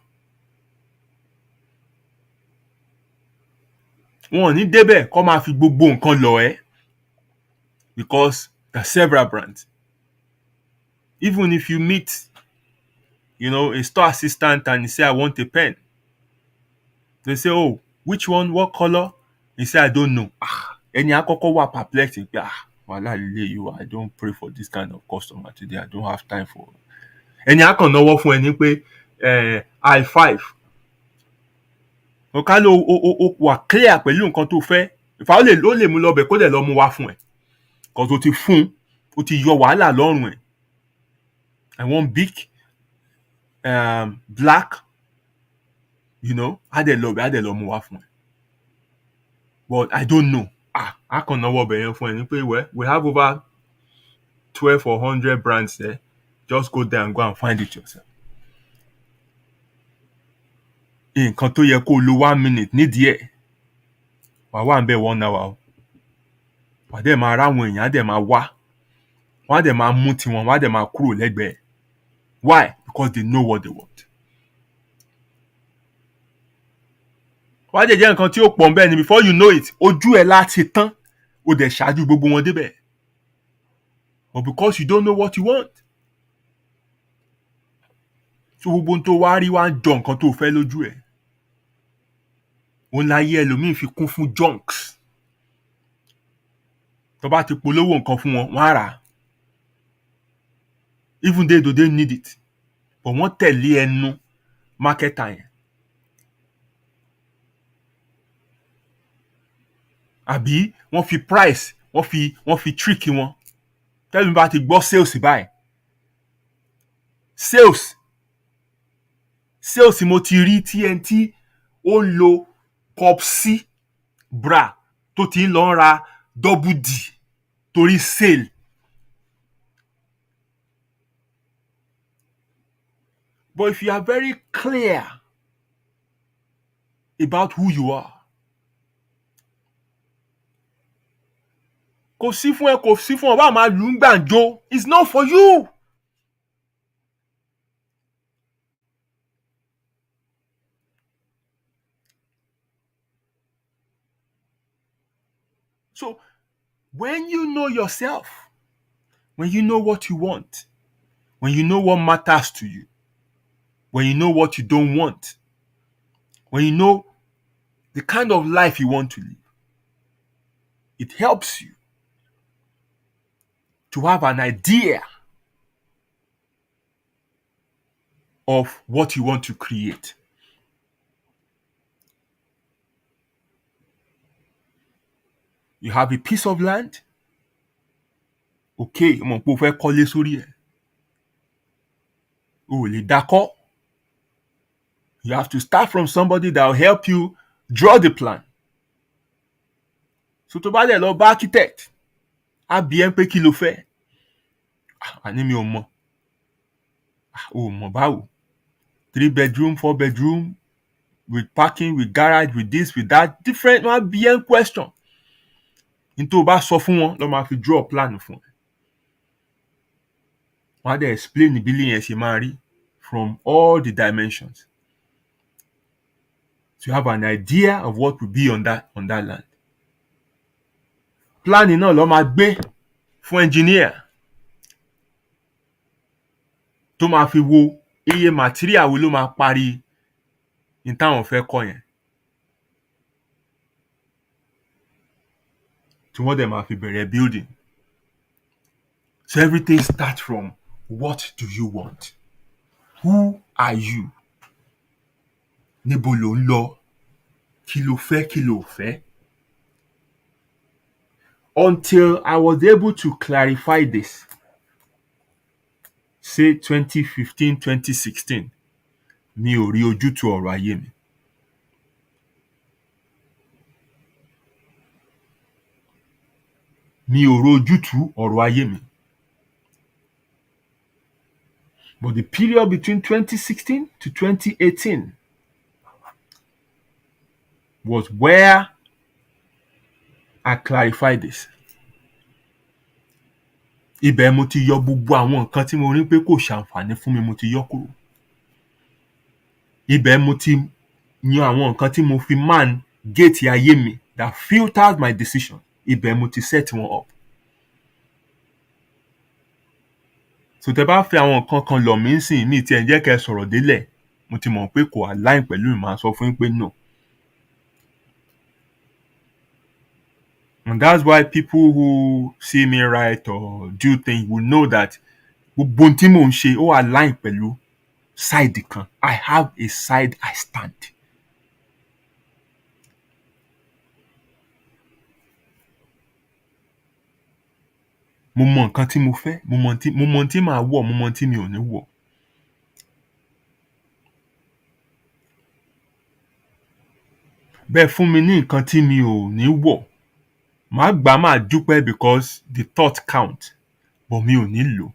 Wọ́n ò ní débẹ̀ kó máa fi gbogbo nǹkan lọ ẹ́. Because There are several brands. Even if you meet, a store assistant and you say, I want a pen. They say, oh, which one, what color? You say, I don't know. Ẹni àkọ́kọ́ wà perplexing. Wàhálà lílé you. I don't pray for this kind of customer today. I don't have time for. Ẹni àkàn náwó fún ẹni pé I5. Ọ̀ká ló wà clear pẹ̀lú nǹkan tó fẹ́. Ìfà ó lè mú lọ bẹ̀ kó dẹ̀ lọ mú wá fún ẹ. Because o ti fún, o ti yọ wàhálà lọ́rùn ẹ̀. I want big, black, á dẹ̀ lọ mú wá fún ẹ. But I don't know. I can know what you're for any we have over 12 or 100 brands there. Just go there and go and find it yourself. Nǹkan tó yẹ kó lo 1 minute nídìí ẹ̀. Wà ń bẹ̀ 1 hour. Wà dẹ̀ máa ráwọn èèyàn, á dẹ̀ máa wá. Wọ́n á dẹ̀ máa mú tiwọn, wọ́n á dẹ̀ máa kúrò lẹ́gbẹ̀ẹ́. Why? Because they know what they want. Wá dẹ̀ jẹ́ nǹkan tí ó pọ̀ ń bẹ́ẹ̀ ni before you know it, ojú ẹ̀ láti tán, ó dẹ̀ ṣáájú gbogbo wọn débẹ̀. But because you don't know what you want. So gbogbo ohun tó wá rí wá ń jọ nǹkan tó fẹ́ lójú ẹ̀. Òun láyé ẹlòmíì fi kún fún junks. Tó bá ti polówó nǹkan fún wọn, wọ́n á rà á. Even they don't need it. But wọ́n tẹ̀lé ẹnu marketer yẹn. Àbí wọ́n fi price, wọ́n fi trick wọn. Tẹ́lẹ̀ bá ti gbọ́ sales báyìí. Sales mo ti rí TNT ó ń lo Pop C bra tó ti ń lọ ra double D torí sale. But if you are very clear about who you are, kò sí fún ọ bá máa lù ń gbàǹjo. It's not for you. So when you know yourself, when you know what you want, when you know what matters to you, when you know what you don't want, when you know the kind of life you want to live, it helps you to have an idea of what you want to create. You have a piece of land. Okay, mo pé o fẹ́ kọ́lé sórí ẹ̀. O lè dákọ́. You have to start from somebody that will help you draw the plan. So tó bá dẹ̀ lọ bá architect, á bi ẹ́ pé kí ló fẹ́. Àní mi ò mọ̀. O mọ̀ báwo. 3 bedroom, 4 bedroom, with parking, with garage, with this, with that, different. Wọ́n á bi ẹ́ question. N tó bá sọ fún wọn, lọ́ máa fi draw plan fún ẹ. Wọ́n á dẹ̀ explain bí ilé yẹn ṣe máa rí from all the dimensions. So you have an idea of what will be on that land. Planning náà lọ́ máa gbé fún engineer tó máa fi wo iye material wo ló máa parí ní táwọn fẹ́ kọ́ yẹn. Tí wọ́n dẹ̀ máa fi bẹ̀rẹ̀ building. So everything starts from what do you want? Who are you? Níbo lò ń lọ? Kí lo fẹ́? Until I was able to clarify this, say 2015, 2016, mi ò rí ojútùú ọ̀rọ̀ ayé mi. Mi ò rí ojútùú ọ̀rọ̀ ayé mi. But the period between 2016 to 2018 was where I clarified this. Ibẹ̀ mo ti yọ gbogbo àwọn nǹkan tí mo rí pé kò ṣàǹfààní fún mi, mo ti yọ kúrò. Ibẹ̀ mo ti yan àwọn nǹkan tí mo fi man gate ayé mi that filters my decision. Ibẹ̀ mo ti set wọn up. so tẹ bá fi àwọn nǹkan kan lọ̀ mí sìn mí tí ẹ̀ ń jẹ́ kẹ́ ẹ sọ̀rọ̀ délẹ̀ mo ti mọ̀ pé kò align pẹ̀lú mi, màá sọ fún yín pé no. And that's why people who see me write or do things will know that gbogbo ohun tí mò ń ṣe ó align pẹ̀lú side kan. I have a side I stand. Mo mọ nǹkan tí mo fẹ́, mo mọ ohun tí màá wọ̀, mo mọ ohun tí mi ò ní wọ̀. Bẹ́ẹ̀ fún mi ní nǹkan tí mi ò ní wọ̀, màá gbà á, màá dúpẹ́ because the thought count, but mi ò ní lò.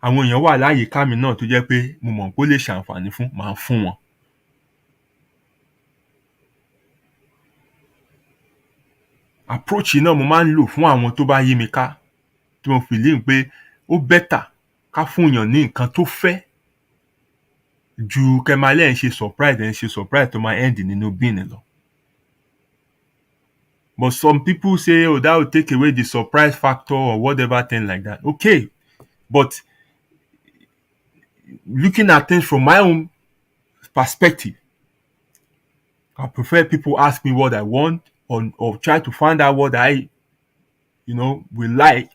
Àwọn èèyàn wà láyìíká mi náà tó jẹ́ pé mo mọ̀ pé ó lè ṣàǹfààní fún, màá fún wọn. Approach yìí náà mo máa ń lò fún àwọn tó bá yí mi ká, tí mo believe pé ó better ká fún èèyàn ní nǹkan tó fẹ́ ju kẹ́ máa lẹ́yìn ṣe surprise tó máa end nínú bíìnì lọ. But some people say, oh, that will take away the surprise factor or whatever thing like that. Okay, but looking at things from my own perspective, I prefer people ask me what I want or try to find out what I, will like.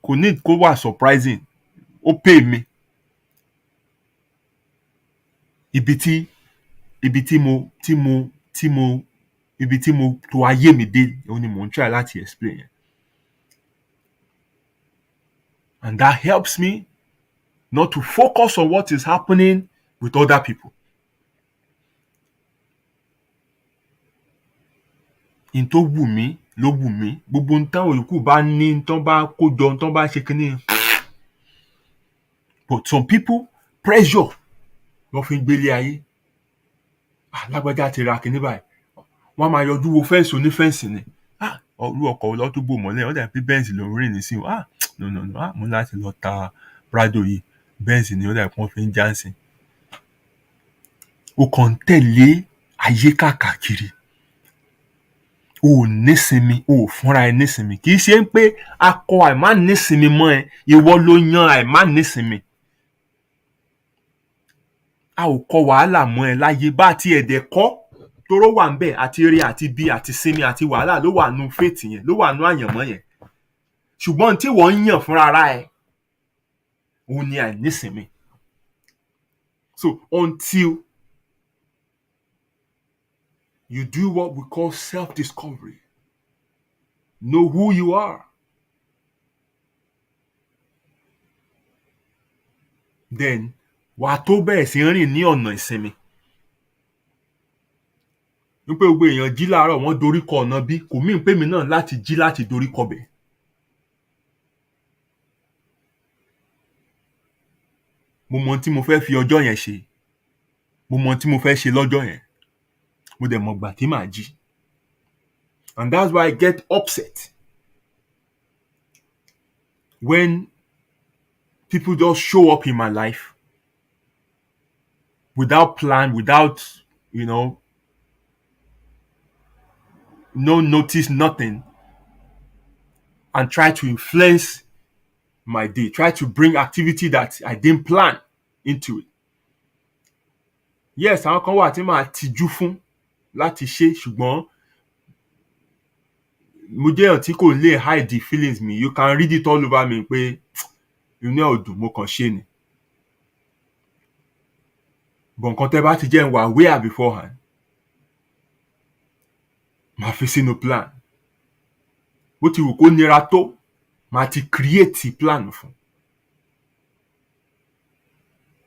Kò need kó wà surprising. Ó pay me. Ibi tí mo tó ayé mi dé, òun ni mò ń try láti explain. And that helps me not to focus on what is happening with other people. In tó wù mí ló wù mí. Gbogbo ohun táwọn yòókù bá ní, tán bá kó jọ, tán bá ṣe kinní. But some people, pressure ló fi ń gbélé ayé. Lágbájá ti ra kinní báyìí. Wọ́n máa yọjú wo fẹ́ǹsì onífẹ́ǹsì ni. Orú ọkọ̀ lọ́ tó bò mọ́lẹ̀, ó dàbí Benz ló ń rìn nísìnyí. No. Mo láti lọ ta Prado yìí. Benz ni ó dàbí wọ́n fi ń jáǹsìn. O kàn ń tẹ̀lé ayé káàkiri. O ò nísinmi, o ò fúnra ẹ nísinmi. Kì í ṣe pé akọ àìmá nísinmi mọ́ ẹ, ìwọ ló yan àìmá nísinmi. A ò kọ wàhálà mọ́ ẹ láyé bá ti ẹ̀dẹ̀ kọ́ tóró wà ń bẹ̀, àti eré àti bí àti sinmi àti wàhálà ló wà nù faith yẹn, ló wà nù àyànmọ́ yẹn. Ṣùgbọ́n tí wọ́n ń yàn fúnra ara ẹ, òun ni àìnísinmi. So until you do what we call self-discovery, know who you are, then wàá tó bẹ̀rẹ̀ sí rìn ní ọ̀nà ìsinmi. Wípé gbogbo èèyàn jí láàárọ̀ wọ́n dorí kọ ọ̀nà bí, kò mí pé mi náà láti jí láti dorí kọ bẹ̀. Mo mọ ohun tí mo fẹ́ fi ọjọ́ yẹn ṣe. Mo mọ ohun tí mo fẹ́ ṣe lọ́jọ́ yẹn. Mo dẹ̀ mọ̀ gbà tí màá jí. And that's why I get upset when people just show up in my life without plan, without, no notice, nothing, and try to influence my day, try to bring activity that I didn't plan into it. Yes, àwọn kan wà tí màá tijú fún láti ṣe, ṣùgbọ́n mo jẹ́ èèyàn tí kò lè hide the feelings mi. You can read it all over me pé inú ẹ̀ ò dùn, mo kàn ṣe ni. But nǹkan tẹ́ bá ti jẹ́ ń wà aware beforehand, màá fi sínú plan. Bó ti wù kó nira tó, màá ti create plan fún.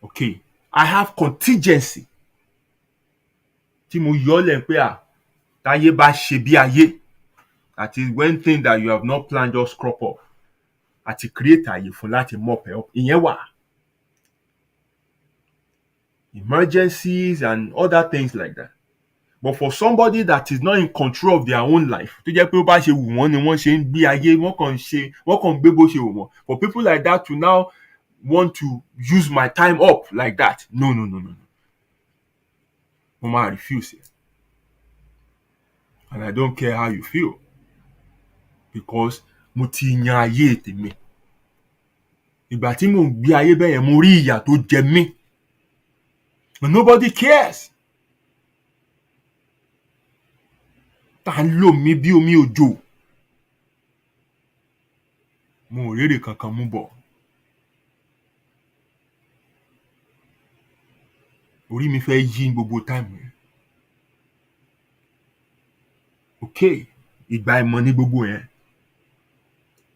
Okay, I have contingency. Tí mo yọ lẹ̀ pé táyé bá ṣe bí ayé, that is when things that you have not planned just crop up, àti create àyè fún láti mop ẹ̀ up. Ìyẹn wà. Emergencies and other things like that. But for somebody that is not in control of their own life, tó jẹ́ pé ó bá ṣe wù wọ́n ni wọ́n ṣe ń gbé ayé, wọ́n kàn gbé bó ṣe wù wọ́n. For people like that to now want to use my time up like that, no. Mo máa refuse it. And I don't care how you feel, because mo ti yan ayé tèmi. ìgbà tí mò ń gbé ayé bẹ́ẹ̀ yẹn mo rí ìyà tó jẹ mí. But nobody cares. Tá ń lò mí bí omi òjò. Mo ò rérè kankan mú bọ̀. Orí mi fẹ́ yí gbogbo táìmù yẹn. Okay, ìgbà ìmọ̀ ní gbogbo yẹn.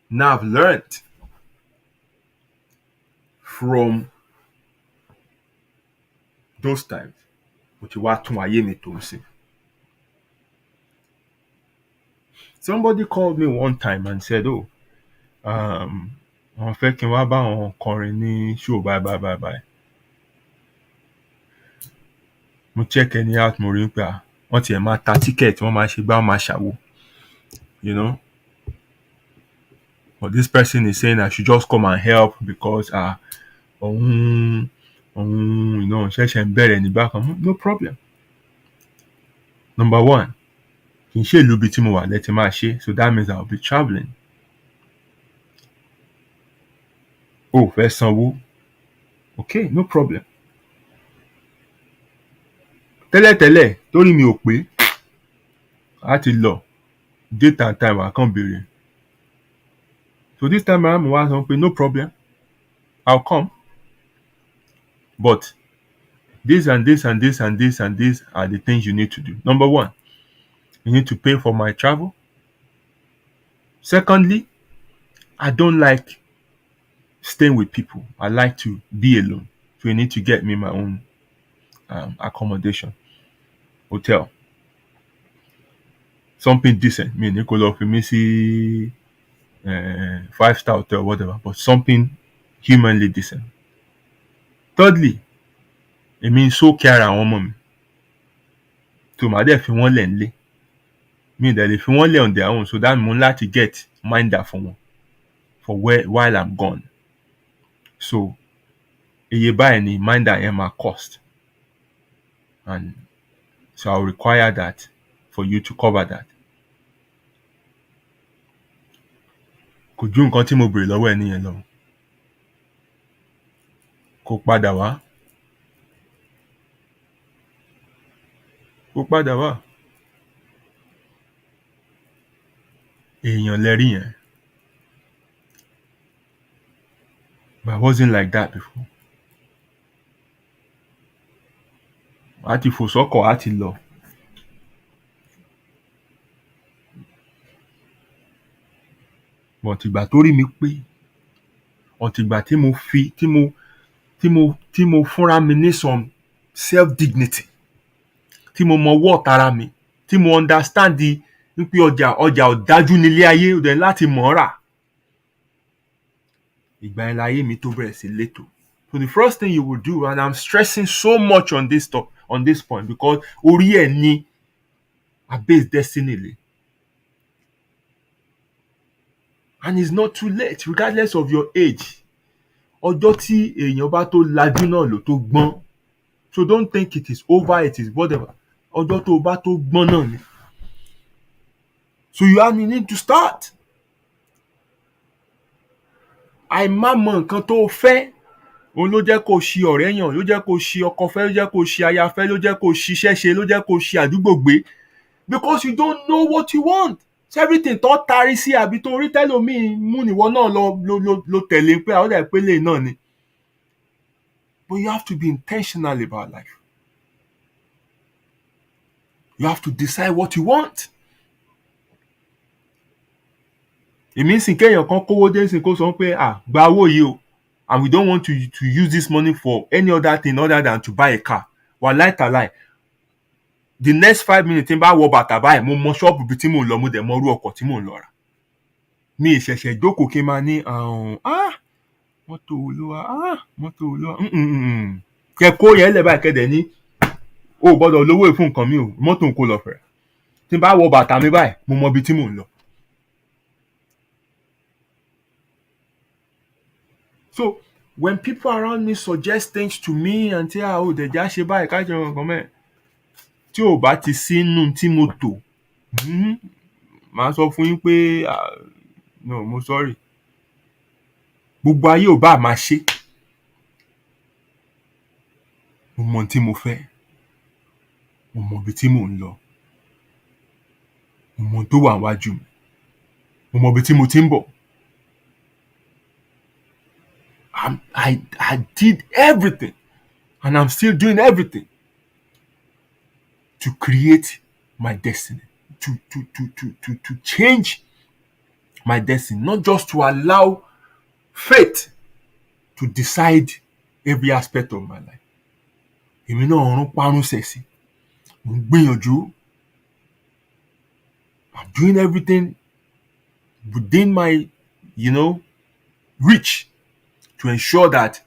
Now I've learned from those times. Mo ti wá tún ayé mi tó sí. Somebody called me one time and said, "Oh, wọ́n fẹ́ kí n wá bá wọn kọrin ní show bye. Mo check ẹni out, mo rí pé wọ́n tiẹ̀ máa ta ticket, wọ́n máa ṣe gbá, wọ́n máa ṣàwo. You know? But this person is saying I should just come and help because you know, ṣẹ̀ṣẹ̀ ń bẹ̀rẹ̀ ní bákan. No problem. Number one, kì í ṣe ìlú ibi tí mo wà lẹ́tí máa ṣe, so that means I'll be traveling. Oh, fẹ́ sanwó. Okay, no problem. Tẹ́lẹ̀tẹ́lẹ̀ torí mi ò pé a ti lọ date and time I kàn béèrè. So this time around mo wá sọ pé no problem, I'll come. But this and this and this and this and this are the things you need to do. Number one, you need to pay for my travel. Secondly, I don't like staying with people. I like to be alone. So you need to get me my own accommodation, hotel, something decent. Me ní kó lọ fi mí sí 5-star hotel, whatever, but something humanly decent. Thirdly, èmi ń sókè ara àwọn ọmọ mi. So màá dẹ̀ fi wọ́n lẹ̀ nílé. Mi dẹ̀ lè fi wọ́n lẹ̀ on their own, so that mo ń láti get minder for wọn while I'm gone. So iye báyìí ni minder yẹn máa cost. And so I'll require that for you to cover that. Kò ju nǹkan tí mo béèrè lọ́wọ́ ẹni yẹn lọ. Kò padà wá. Èèyàn lẹ rí yẹn. But I wasn't like that before. A ti fò sọ́kọ̀, a ti lọ. But ìgbà tó rí mi pé, ìgbà tí mo fúnra mi ní some self dignity, tí mo mọ worth ara mi, tí mo understand pé ọjà ọ̀dájú nílé ayé, ó dẹ̀ láti mọ̀ rà. Ìgbà yẹn láyé mi tó bẹ̀rẹ̀ sí létò. So the first thing you will do, and I'm stressing so much on this point because orí ẹ̀ ni a base destiny lé. And it's not too late, regardless of your age. Ọjọ́ tí èèyàn bá tó lajú náà ló tó gbọ́n. So don't think it is over, it is whatever. Ọjọ́ tó bá tó gbọ́n náà ni. So you need to start. Àìmá mọ nǹkan tó fẹ́, òun ló jẹ́ kó ṣi ọ̀rẹ́ yàn, ló jẹ́ kó ṣi ọkọ fẹ́, ló jẹ́ kó ṣi aya fẹ́, ló jẹ́ kó ṣiṣẹ́ ṣe, ló jẹ́ kó ṣi àdúgbò gbé. Because you don't know what you want. So everything tó tarí sí àbí tó rí tẹ́lòmíì mú níwọ náà lọ tẹ̀lé pé àwọn ọ̀dà ìpele náà ni. But you have to be intentional about life. You have to decide what you want. Èmi sì kéèyàn kan kówó dé sí kó sọ pé gba owó yìí o, and we don't want to use this money for any other thing other than to buy a car. Wàláì tàláì. The next 5 minutes tí n bá wọ bàtà báyìí, mo mọ ṣọ́ọ̀bù bí tí mò ń lọ, mo dẹ̀ mọ irú ọkọ̀ tí mò ń lọ rà. Mi ìṣẹ̀ṣẹ̀ jókòó kí n máa ní mọ́tò olówó. Kẹ́kọ̀ọ́ yẹn lẹ̀ báyìí kẹ́dẹ̀ ní o gbọ́dọ̀ lówó fún nǹkan mi o, mọ́tò ń kó lọ fẹ̀rẹ̀. Tí n bá wọ bàtà mi báyìí, mo mọ ibi tí mò ń lọ. So when people around me suggest things to me and say dẹ̀já ṣe báyìí ká jẹ nǹkan mẹ́rin, tí ò bá ti sínú tí mo tò, màá sọ fún yín pé no, mo sorry. gbogbo ayé ò bá máa ṣe, mo mọ ohun tí mo fẹ́, mo mọ ibi tí mò ń lọ, mo mọ ohun tó wà níwájú mi, mo mọ ibi tí mo ti ń bọ̀. I did everything and I'm still doing everything to create my destiny, to change my destiny, not just to allow fate to decide every aspect of my life. Èmi náà ọ̀run parun sẹ̀sì. Mo ń gbìyànjú. I'm doing everything within my, reach to ensure that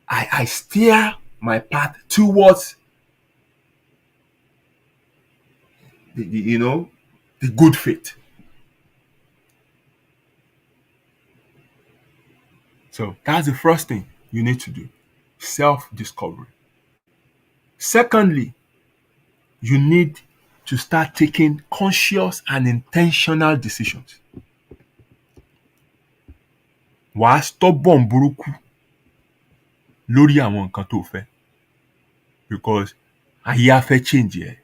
I steer my path towards the good faith. So that's the first thing you need to do. Self-discovery. Secondly, you need to start taking conscious and intentional decisions. Wàá stubborn burúkú lórí àwọn nǹkan tó fẹ́, because ayé á fẹ́ change ẹ̀.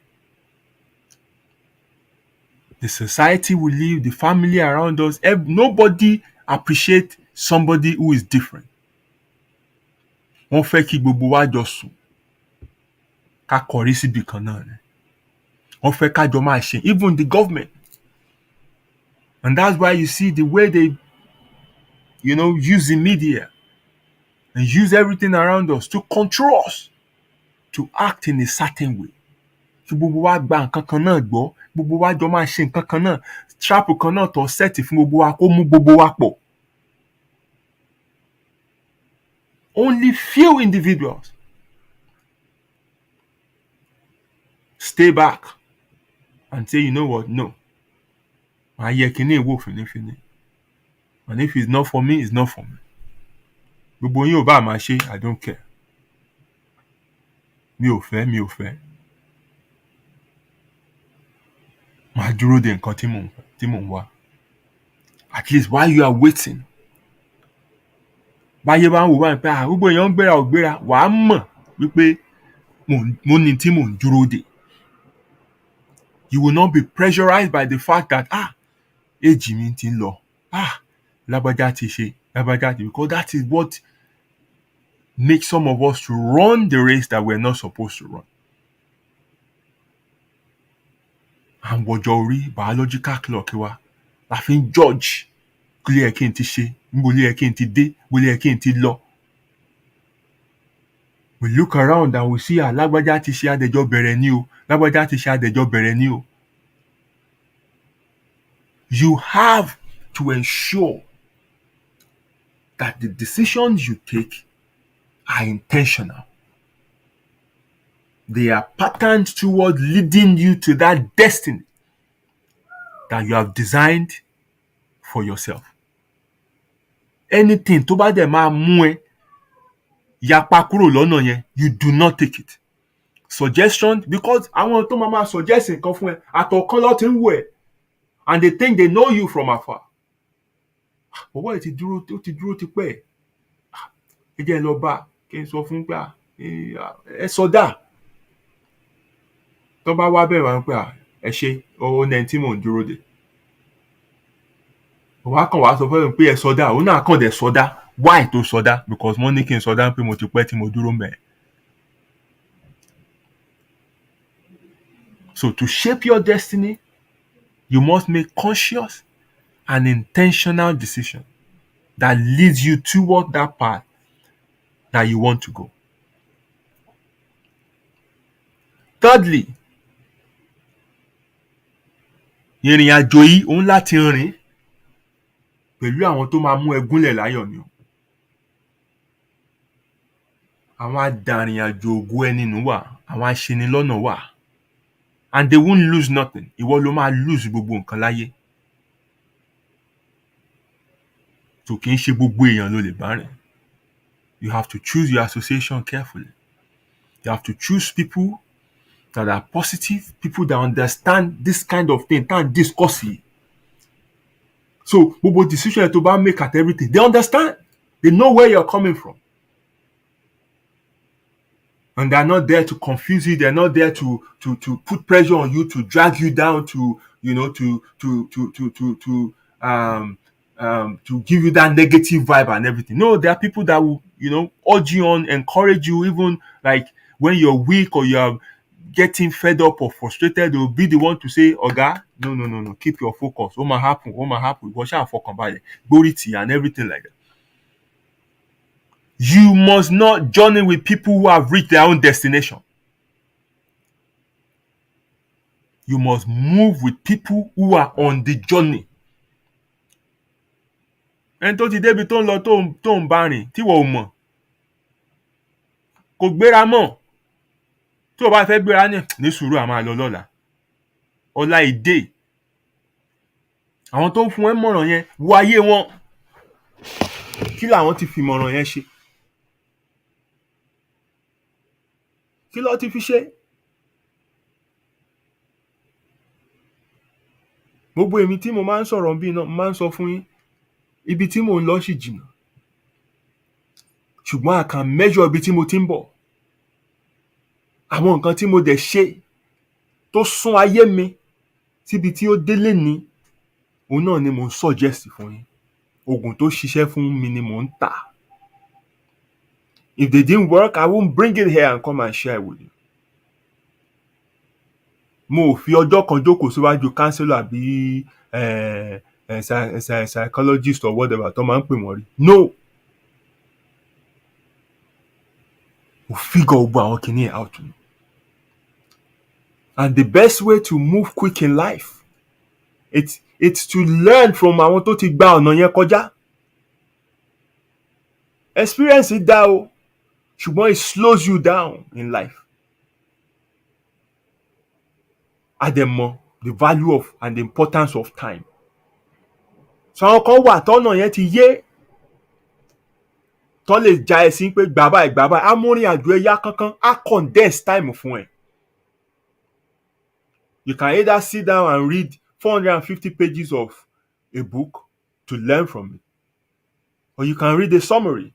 The society we live, the family around us, nobody appreciate somebody who is different. Wọ́n fẹ́ kí gbogbo wa jọ sùn ká kọrí síbi kan náà ni. Wọ́n fẹ́ ká jọ máa ṣe, even the government. And that's why you see the way they, use the media and use everything around us to control us, to act in a certain way. Kí gbogbo wa gba nǹkan kan náà gbọ́, gbogbo wa jọ máa ṣe nǹkan kan náà, trap kan náà tó set fún gbogbo wa kó mú gbogbo wa pọ̀. Only few individuals stay back and say, you know what, no. Màá yẹ kíní ìwò fìnífìní. And if it's not for me, it's not for me. Gbogbo yín ò bá máa ṣe, I don't care. Mi ò fẹ́. Màá dúró de nǹkan tí mò ń wá. At least while you are waiting, báyé bá ń wò báyìí pé gbogbo èèyàn ń gbéra ò gbéra, wàá mọ̀ wípé mo ní tí mò ń dúró de. You will not be pressurized by the fact that èjì mi ti ń lọ. Lágbájá ti ṣe, because that is what makes some of us to run the race that we're not supposed to run. And wọ̀jọ̀ orí biological clock wa la fi ń judge kí ló yẹ kí n ti ṣe, níbo ló yẹ kí n ti dé, níbo ló yẹ kí n ti lọ. We look around and we see lágbájá ti ṣe adẹjọ́ bẹ̀rẹ̀ ni o, lágbájá ti ṣe adẹjọ́ bẹ̀rẹ̀ ni o. You have to ensure that the decisions you take are intentional. They are patterned toward leading you to that destiny that you have designed for yourself. Anything tó bá dẹ̀ máa mú ẹ yapa kúrò lọ́nà yẹn, you do not take it. Suggestion, because àwọn tó máa suggest nǹkan fún ẹ, àtọ̀kan ló ti ń wò ẹ́, and they think they know you from afar. Ọwọ́ ẹ̀ ti dúró ti pẹ́. Ẹ jẹ́ lọ bá kí n sọ fún pé ẹ sọdá. Tó bá wá bẹ̀rẹ̀ wá pé ẹ ṣe owó náà tí mò ń dúró de. Wàá kàn wá sọ fún ẹ pé ẹ sọdá, òun náà kàn dẹ̀ sọdá. Why tó sọdá? Because wọ́n ní kí n sọdá pé mo ti pẹ́ tí mo dúró mẹ́. So to shape your destiny, you must make conscious and intentional decisions that leads you toward that path that you want to go. Thirdly, ìrìn àjò yìí òun láti rìn pẹ̀lú àwọn tó máa mú ẹ gúnlẹ̀ láyọ̀ ni o. Àwọn adàrìn àjò ògo ẹni nù wà, àwọn aṣinilọ́nà wà. And they won't lose nothing. Ìwọ ló máa lose gbogbo nǹkan láyé. So kì í ṣe gbogbo èèyàn ló lè bá rìn. You have to choose your association carefully. You have to choose people that are positive, people that understand this kind of thing, that discuss it. So gbogbo decision tó bá make at everything, they understand. They know where you're coming from. And they're not there to confuse you. They're not there to put pressure on you, to drag you down, to give you that negative vibe and everything. No, there are people that will, urge you on, encourage you, even like when you're weak or you're getting fed up or frustrated, they'll be the one to say, Oga, no, keep your focus. What might happen? What shall focus about it? Glory and everything like that. You must not journey with people who have reached their own destination. You must move with people who are on the journey. Ẹni tó ti débi tó ń lọ tó ń bá rìn tí wọ́n ò mọ̀ kò gbéra mọ́. Tí o bá fẹ́ gbéra ní sùúrù a máa lọ lọ́la. Ọlá ìdè. Àwọn tó ń fún ẹ mọ̀ràn yẹn wo ayé wọn. Kí làwọn ti fi mọ̀ràn yẹn ṣe? Kí ló ti fi ṣe? Gbogbo èmi tí mo máa ń sọ̀rọ̀ bí náà, mo máa ń sọ fún yín, ibi tí mò ń lọ sì jìnnà. Ṣùgbọ́n I can measure ibi tí mo ti ń bọ̀. Àwọn nǹkan tí mo dẹ̀ ṣe tó sún ayé mi síbi tí ó délé ní, òun náà ni mò ń suggest fún yín. Ògùn tó ṣiṣẹ́ fún mi ni mò ń tà. If they didn't work, I won't bring it here and come and share it with you. Mo ò fi ọjọ́ kan jókòó síwájú counselor àbí psychologist or whatever tó máa ń pè wọ́n rí. No. Mo figure gbogbo àwọn kìíní out. And the best way to move quick in life, it's to learn from àwọn tó ti gba ọ̀nà yẹn kọjá. Experience it dá o, ṣùgbọ́n it slows you down in life. Àdẹ̀mọ̀ the value of and the importance of time. So àwọn kan wà tọ́nà yẹn ti yé tó lè já ẹ sí pé gbà báyìí amórin àjò ẹ yá kánkán á condense time fún ẹ. You can either sit down and read 450 pages of a book to learn from it, or you can read a summary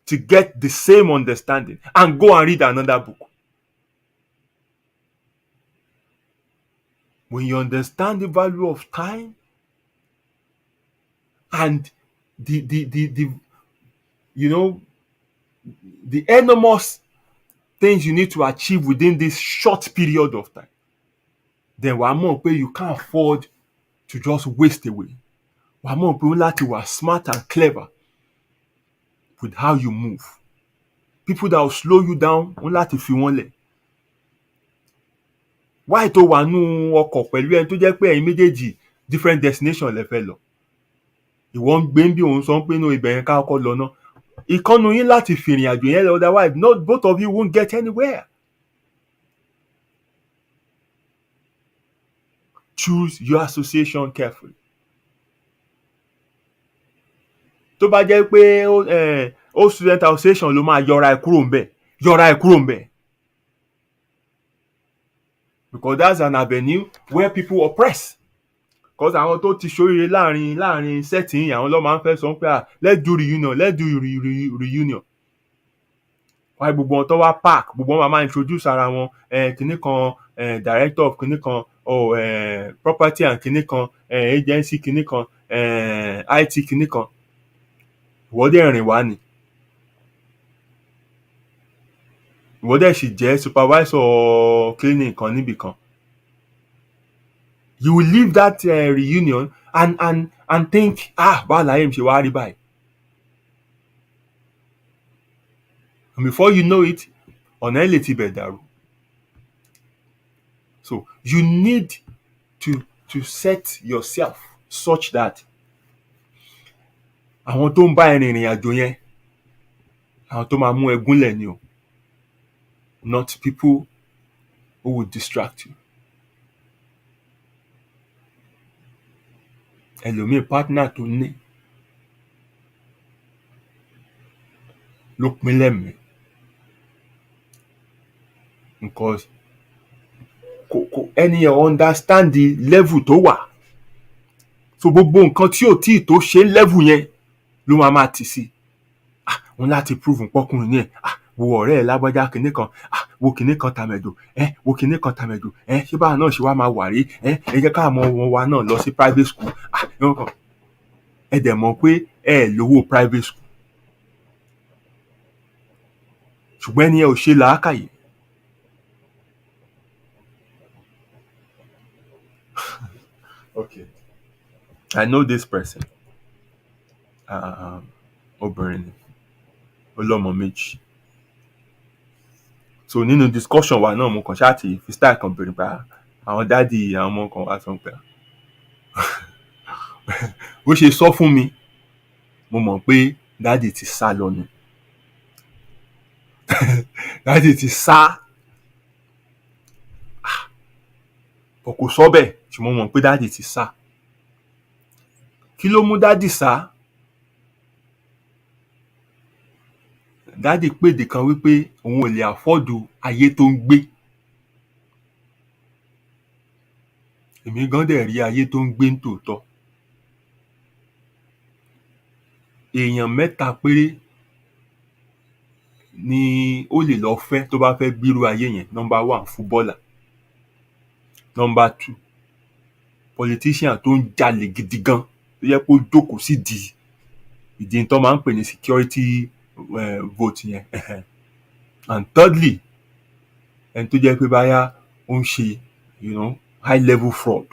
to get the same understanding and go and read another book. When you understand the value of time and the enormous things you need to achieve within this short period of time, then wàá mọ̀ pé you can't afford to just waste away. Wàá mọ̀ pé ó láti wà smart and clever with how you move. People that will slow you down, ó láti fi wọ́n lẹ̀. Why tó wà nú ọkọ̀ pẹ̀lú ẹni tó jẹ́ pé ẹ̀yin méjèèjì different destination lẹ fẹ́ lọ? Ìwọ ń gbé bí òun sọ pé no ibẹ̀ yẹn ká kọ́kọ́ lọ náà. Ìkànnù yín láti fi ìrìn àjò yẹn lọ, otherwise both of you won't get anywhere. Choose your association carefully. Tó bá jẹ́ pé ó student association ló máa yọra ẹ kúrò ńbẹ̀. Because that's an avenue where people oppress. Because àwọn tó ti ṣoríire láàrin setting àwọn ló máa ń fẹ́ sọ pé let's do reunion. Why gbogbo wọn tó wá park, gbogbo wọn máa introduce ara wọn kinní kan director of kinní kan property and kinní kan agency kinní kan IT kinní kan. Ìwọ dẹ̀ rìn wá ni. Ìwọ dẹ̀ sì jẹ́ supervisor clinic kan níbì kan. You will leave that reunion and think, báwo láyé mi ṣe wá rí báyìí. And before you know it, ọ̀nà ẹ̀ lè ti bẹ̀ dàrú. So you need to set yourself such that àwọn tó ń bá ẹ rìnrìn àjò yẹn, àwọn tó máa mú ẹ gúnlẹ̀ ni o, not people who will distract you. Ẹlòmíì partner tó ní ló pín lẹ́mìí because ẹni yẹn understand the level tó wà. so gbogbo nǹkan tí ò tí ì tó ṣe level yẹn ló máa tì sí. Wọn láti prove pọ́kùnrin yẹn wo ọ̀rẹ́ ẹ̀ lágbájá kinní kan wo kinní kan tàmẹ̀dò wo kinní kan tàmẹ̀dò ṣé báwa náà ṣe wá máa wà rí ẹ jẹ́ ká mọ ọmọ wa náà lọ sí private school ẹ dẹ̀ mọ̀ pé ẹ lówó private school ṣùgbọ́n ẹni ẹ ò ṣe làákàyè. Okay, I know this person. Obìnrin ni ó lọ́mọ méjì. So nínú discussion wa náà mo kàn ṣáà ti fi style kan bèrè pa àwọn dádì àwọn ọmọ kan wá sọ pé bó ṣe sọ fún mi mo mọ̀ pé dádì ti sá lọ ni. Dádì ti sá kò sọ bẹ́ẹ̀ ṣùgbọ́n mo mọ̀ pé dádì ti sá. Kí ló mú dádì sá? Dádì pèdè kan wípé òun ò lè àfọ́ọ̀dù ayé tó ń gbé. Èmi gan dẹ̀ rí ayé tó ń gbé ní tòótọ́. Èèyàn mẹ́ta péré ni ó lè lọ fẹ́ tó bá fẹ́ gbírú ayé yẹn. Number 1, footballer. Number 2, politician tó ń jalè gidi gan tó yẹ kó jókòó sí ìdí tó máa ń pè ní security vote yẹn. And thirdly, ẹni tó jẹ́ pé báyà ó ń ṣe high level fraud.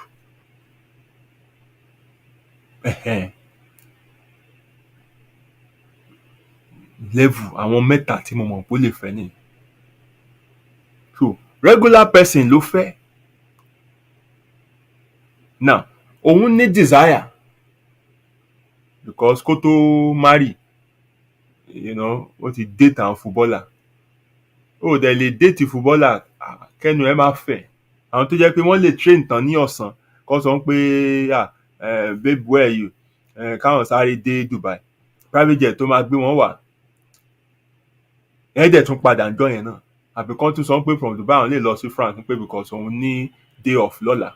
Level àwọn mẹ́ta tí mo mọ̀ pé ó lè fẹ́ nìyẹn. So regular person ló fẹ́. Now òun ní desire because kó tó marry ó ti date àwọn footballer. Ó dẹ̀ lè date footballer kẹ́nu ẹ má fẹ̀. Àwọn tó jẹ́ pé wọ́n lè train tán ní ọ̀sán kó sọ pé babe where are you? Káwọn sáré dé Dubai. Private jet tó máa gbé wọn wá. Ẹ dẹ̀ tún padà ńjọ́ yẹn náà. Àbí kán tún sọ pé from Dubai àwọn lè lọ sí France pé because òun ní day off lọ́la.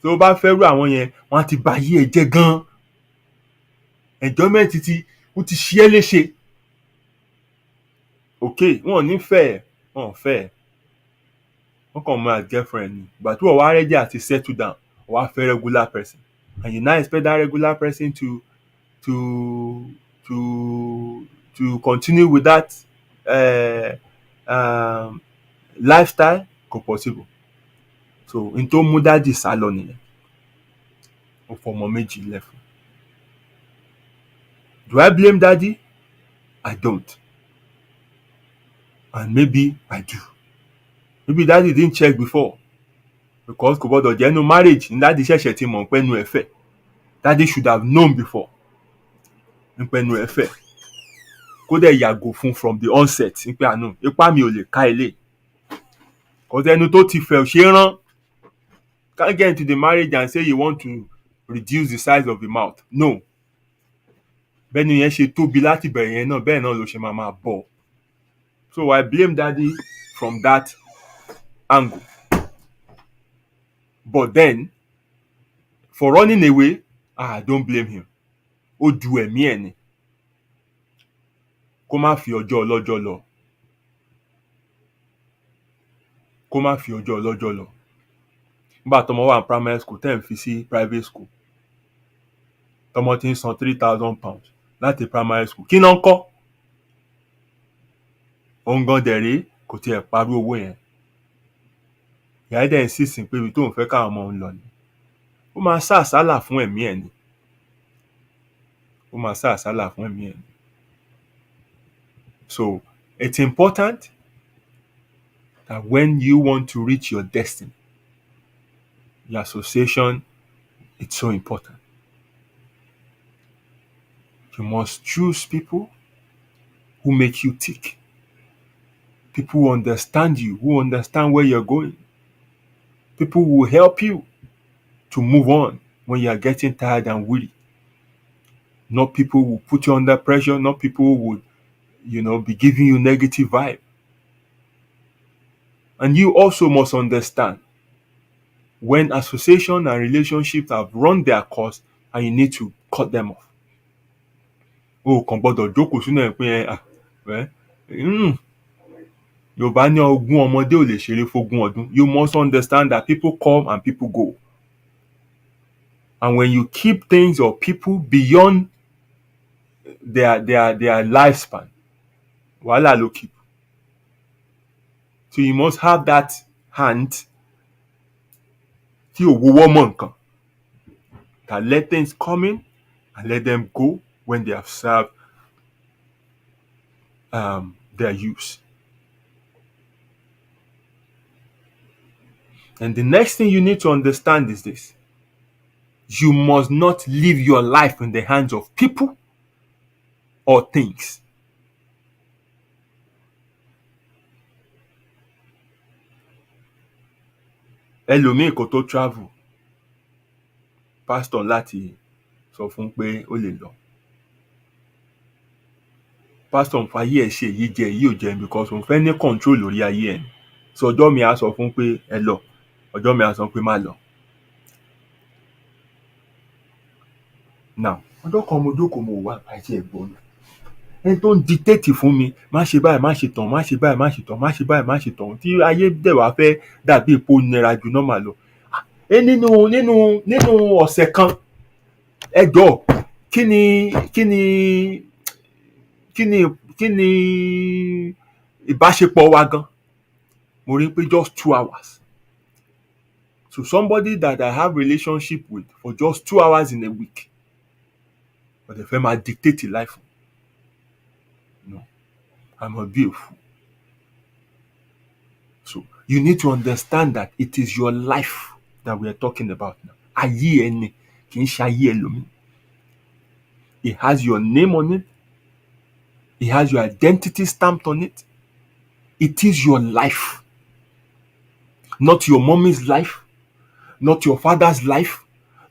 Tó bá fẹ́ rú àwọn yẹn wọ́n á ti ba ayé ẹ jẹ́ gan. Enjoyment ó ti ṣí ẹ́ léṣe. Okay, wọn ò ní fẹ́ wọn ò fẹ́ wọ́n kàn máa girlfriend ni. Ìgbà tí wọ́n wá ready àti settle down wọ́n á fẹ́ regular person and you now expect that regular person to continue with that lifestyle kò possible. So n tó mú dádì sá lọ nìyẹn. Ó fọmọ méjì lẹ́fun. Do I blame daddy? I don't. And maybe I do. Maybe daddy didn't check before because kò gbọdọ̀ jẹ́ inú marriage ní daddy ṣẹ̀ṣẹ̀ ti mọ̀ pé ẹnu ẹ̀ fẹ̀. Daddy should have known before nípa ẹnu ẹ̀ fẹ̀. Kó dẹ̀ yàgò fún from the onset nípa àánú ipá mi ò lè ká ilé. Because ẹnu tó ti fẹ̀ ò ṣe é rán. Can't get into the marriage and say you want to reduce the size of the mouth. No. Bẹ́ẹ̀ni yẹn ṣe tóbi láti bẹ̀rẹ̀ yẹn náà bẹ́ẹ̀ náà ló ṣe máa bọ̀. So I blame daddy from that angle. But then for running away, I don't blame him. Ó du ẹ̀mí ẹ̀ ni. Kó má fi ọjọ́ ọlọ́jọ́ lọ. Kó má fi ọjọ́ ọlọ́jọ́ lọ. Nígbà tọmọ wà ní primary school tẹ́ ń fi sí private school. Tọmọ ti ń san £3,000 láti primary school. Kí náà ń kọ́? Òun gan dẹ̀rẹ́ kò tiẹ̀ parí owó yẹn. Ìyá dẹ̀ ń sísìn pé ibi tóun fẹ́ káwọn ọmọ òun lọ ni. Ó máa sá àsálà fún ẹ̀mí ẹ̀ ni. Ó máa sá àsálà fún ẹ̀mí ẹ̀ ni. So it's important that when you want to reach your destiny, the association, it's so important. You must choose people who make you tick. People who understand you, who understand where you're going. People who will help you to move on when you are getting tired and weary. Not people who put you under pressure, not people who would, be giving you negative vibe. And you also must understand when association and relationships have run their course and you need to cut them off. O kàn gbọdọ̀ jókòó sínú ẹ̀ pé Yorùbá ní ogún ọmọdé ò lè ṣeré fógún ọdún. You must understand that people come and people go. And when you keep things or people beyond their lifespan, wàhálà ló keep. So you must have that hand tí ò wọ́wọ́ mọ́ nǹkan. That let things come in and let them go when they have served their use. And the next thing you need to understand is this. You must not live your life in the hands of people or things. Ẹlòmíì kò tó travel, pastor láti sọ fún pé ó lè lọ. Pastor ń fa ayé ẹ̀ ṣe èyí jẹ èyí ò jẹ because òun fẹ́ ní control lórí ayé ẹ̀. So ọjọ́ mi á sọ fún pé ẹ lọ, ọjọ́ mi á sọ pé má lọ. Now, ọjọ́ kan mo jókòó mo wà àìsí ẹ̀gbọ́n mi. Ẹni tó ń dictate fún mi, má ṣe báyìí, má ṣe tàn, má ṣe báyìí, má ṣe tàn, má ṣe báyìí, má ṣe tàn. Tí ayé dẹ̀ wá fẹ́ dàbí epo nira ju normal lọ. Nínú ọ̀sẹ̀ kan, ẹ jọ̀ọ́, kí ni ìbáṣepọ̀ wa gan? Mo rí pé just 2 hours. So somebody that I have relationship with for just 2 hours in a week, but they fẹ́ máa dictate life. No, I must be a fool. So you need to understand that it is your life that we are talking about now. Ayé ẹni kì í ṣe ayé ẹlòmíì. It has your name on it. It has your identity stamped on it. It is your life. Not your mommy's life. Not your father's life.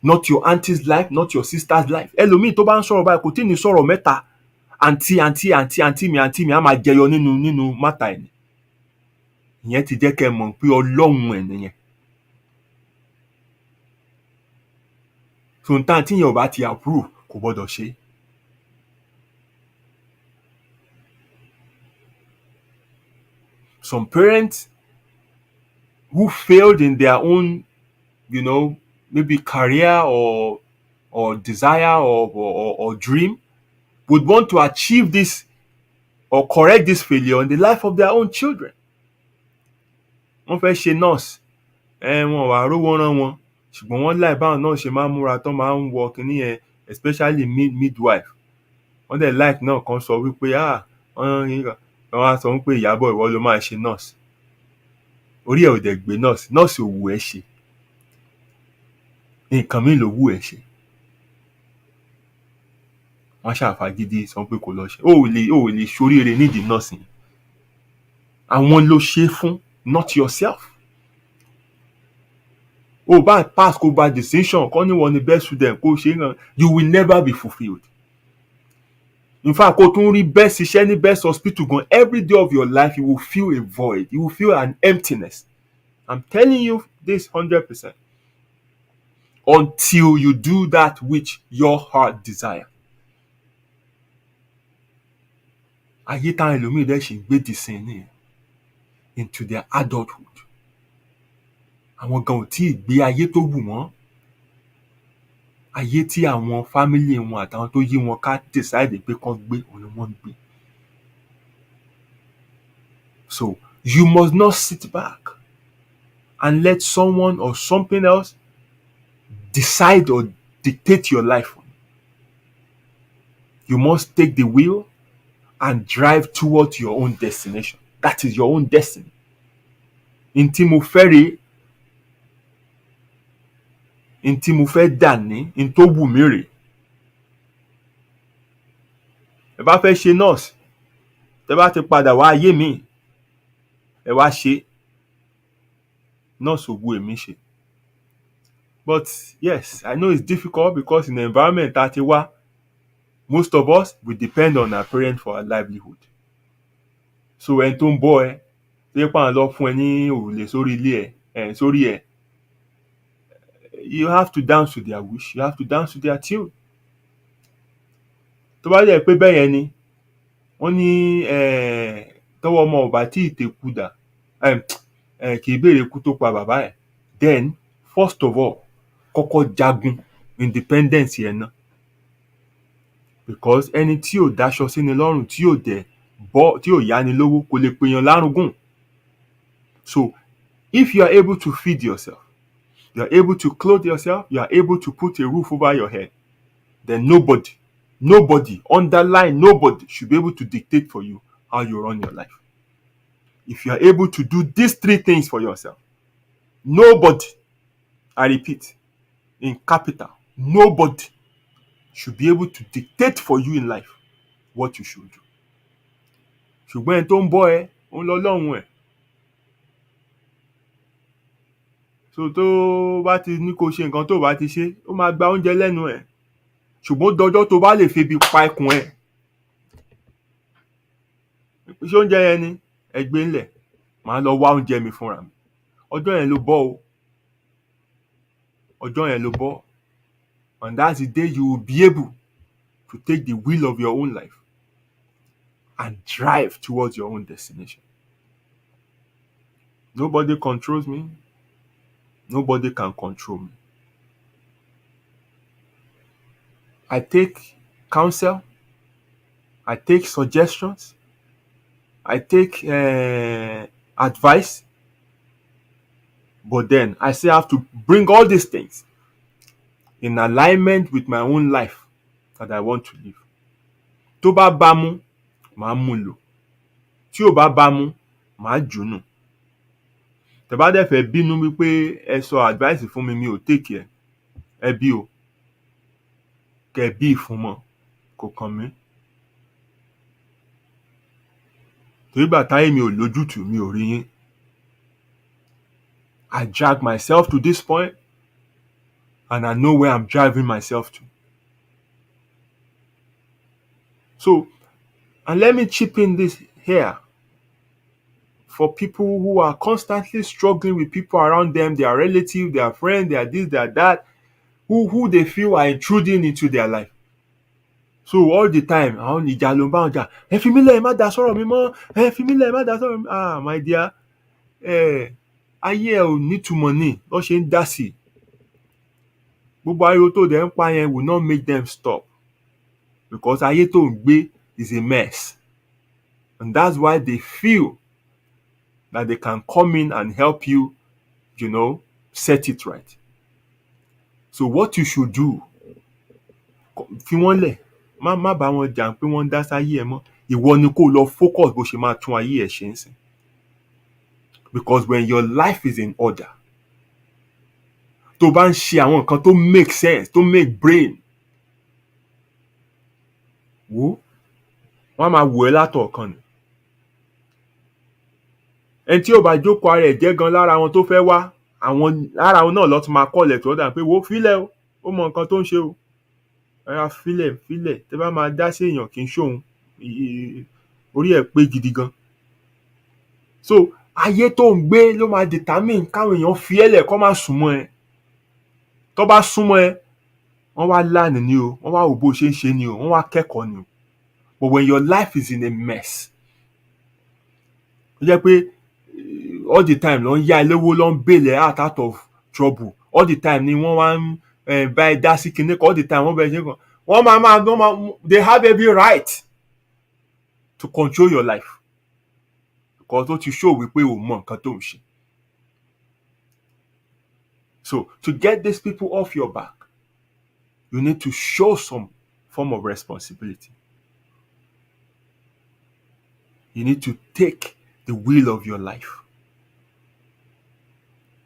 Not your auntie's life. Not your sister's life. Ẹlòmíì tó bá ń sọ̀rọ̀ báyìí kò tí ní sọ̀rọ̀ mẹ́ta. Àǹtí mi á máa jẹyọ nínú mátà ẹ̀ ni. Ìyẹn ti jẹ́ kẹ́ mọ̀ pé Ọlọ́run ẹ̀ nìyẹn. So nǹkan tí yẹn ò bá ti approve kò gbọdọ̀ ṣe. Some parents who failed in their own, maybe career or desire or dream would want to achieve this or correct this failure in the life of their own children. Wọ́n fẹ́ ṣe nurse, wọn wà rówó rán wọn, ṣùgbọ́n wọ́n láì báwọn náà ṣe máa ń múra tán máa ń wọ kíní yẹn, especially midwife. Wọ́n dẹ̀ like náà kan sọ wípé wọ́n á sọ wípé Ìyábọ̀ ìwọ ló máa ṣe nurse. Orí ẹ̀ ò dẹ̀ gbé nurse ò wù ẹ́ ṣe. Nǹkan mi ló wù ẹ́ ṣe. Wọ́n ṣàfagídí sọ pé kò lọ ṣe. O ò lè ṣoríire nídìí nurse yẹn. Àwọn ló ṣe fún, not yourself. O bá pass kó bá distinction kọ́ ní wọ́n ní best student kó ṣe é, you will never be fulfilled. In fact, kó tún rí best iṣẹ́ ní best hospital gan, every day of your life you will feel a void. You will feel an emptiness. I'm telling you this 100%. Until you do that which your heart desire. Ayé táwọn ẹlòmíì dẹ̀ ṣì ń gbé dìsìn ní into their adulthood. Àwọn gan ò tí ì gbé ayé tó wù wọ́n. Ayé tí àwọn family wọn àtàwọn tó yí wọn ká decide pé kán gbé òun ni wọ́n ń gbé. So you must not sit back and let someone or something else decide or dictate your life. You must take the wheel and drive towards your own destination. That is your own destiny. Ntí mo fẹ́ rèé, ntí mo fẹ́ dà ní, ntó wù mí rèé. Ẹ bá fẹ́ ṣe nurse, tẹ́ bá ti padà wá ayé mi, ẹ wá ṣe. Nurse ò wù èmi ṣe. But yes, I know it's difficult because in the environment that you are, most of us, we depend on our parents for our livelihood. So ẹni tó ń bọ́ ẹ, tó yẹ pé àwọn lọ fún ẹ ní òrùlé sórí ilé ẹ, sórí ẹ, you have to dance to their wish, you have to dance to their tune. Tó bá dẹ̀ pé bẹ́ẹ̀ yẹn ni, wọ́n ní tọ́wọ́ ọmọ ò bá tí ì teku dà, kì í béèrè ikú tó pa bàbá ẹ̀. Then first of all, kọ́kọ́ jagun independence yẹn náà, because ẹni tí ò dáṣọ síni lọ́rùn, tí ò yáni lówó, kò lè pèèyàn lárugún. So if you are able to feed yourself, you are able to clothe yourself, you are able to put a roof over your head, then nobody, underline nobody, should be able to dictate for you how you run your life. If you are able to do these three things for yourself, nobody, I repeat, in capital, nobody should be able to dictate for you in life what you should do. Ṣùgbọ́n ẹni tó ń bọ́ ẹ, òun lọ́lọ́run ẹ̀. So tó bá ti ní kó ṣe nǹkan tó bá ti ṣe, ó máa gba oúnjẹ lẹ́nu ẹ̀. Ṣùgbọ́n dọjọ́ tó bá lè febi pa ikùn ẹ̀, ṣé oúnjẹ yẹn ni ẹgbẹ́ ńlẹ̀, màá lọ wá oúnjẹ mi fúnra mi. Ọjọ́ yẹn ló bọ́ o. Ọjọ́ yẹn ló bọ́. And that's the day you will be able to take the wheel of your own life and drive towards your own destination. Nobody controls me. Nobody can control me. I take counsel. I take suggestions. I take advice. But then I still have to bring all these things in alignment with my own life that I want to live. Tó bá bá mú, màá mú lò. Tí ò bá bá mú, màá jù nù. Tẹ́ bá dẹ̀ fẹ́ bínú wípé ẹ sọ advice fún mi, mi ò take ẹ̀, ẹ bí o. Kẹ́ bí fún mọ́, kò kàn mí. Torí ìgbà táyé mi ò lójútùú, mi ò rí yín. I drag myself to this point, and I know where I'm driving myself to. So, and let me chip in this here for people who are constantly struggling with people around them, their relatives, their friends, their this, their that, who they feel are intruding into their life. So all the time, àwọn ìjà ló ń bá wọn jà. Ẹ fi mí lẹ̀, ẹ má dá sọ̀rọ̀ mi mọ́. Ẹ fi mí lẹ̀, ẹ má dá sọ̀rọ̀ mi. Ah, my dear, ayé ẹ ò nítumọ̀ ni wọ́n ṣe ń dá sí i. Gbogbo ariwo tó dẹ̀ ń pa yẹn will not make them stop, because ayé tó ń gbé is a mess, and that's why they feel that they can come in and help you, set it right. So what you should do, fi wọ́n lẹ̀, má bá wọn jà pé wọ́n ń dá sáyé ẹ mọ́. Ìwọ ni kó lọ focus bó ṣe máa tún ayé ẹ ṣe ń sìn. Because when your life is in order, tó bá ń ṣe àwọn nǹkan tó make sense, tó make brain, wọ́n máa wò ẹ́ látọ̀ọ̀kan ni. Ẹni tí ò bá jókòó ara ẹ̀ jẹ́ gan lára àwọn tó fẹ́ wá, lára àwọn náà lọ́ tún máa kọ́lẹ̀ tó dà pé wò ó fílẹ̀ o, ó mọ nǹkan tó ń ṣe o. Ẹ̀yà fílẹ̀, tẹ́ bá máa dá sí èèyàn kì í ṣóhun, orí ẹ̀ pé gidi gan. So ayé tó ń gbé ló máa determine káwọn èèyàn fi ẹ́ lẹ̀ kó má súnmọ́ ẹ. Tó bá súnmọ́ ẹ, wọ́n wá lánàá ni o, wọ́n wá wò bó ṣe ń ṣe ni o, wọ́n wá kẹ́kọ̀ọ́ ni o. But when your life is in a mess, ó jẹ́ pé all the time ló ń yá ẹ lówó, ló ń bail ẹ out of trouble, all the time ni wọ́n wá ń bá ẹ dá sí kinní kan, all the time wọ́n bá ẹ ṣe kan, wọ́n máa they have every right to control your life, because ó ti show wípé o mọ nǹkan tó ń ṣe. So to get these people off your back, you need to show some form of responsibility. You need to take the wheel of your life.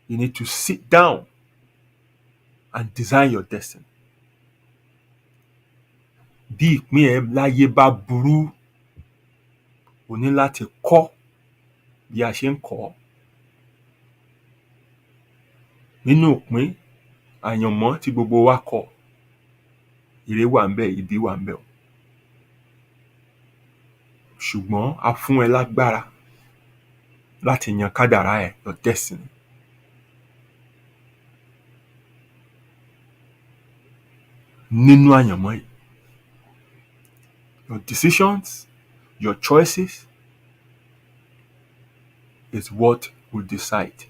You need to sit down and design your destiny. Bí ìpín ẹ láyé bá burú, o ní láti kọ́ bí a ṣe ń kọ́. Nínú ìpín àyànmọ́ tí gbogbo wa kọ, ire wà ńbẹ̀, ibi wà ńbẹ̀ o. Ṣùgbọ́n a fún ẹ lágbára láti yan kádàrá ẹ, your destiny. nínú àyànmọ́ yìí. Your decisions, your choices is what will decide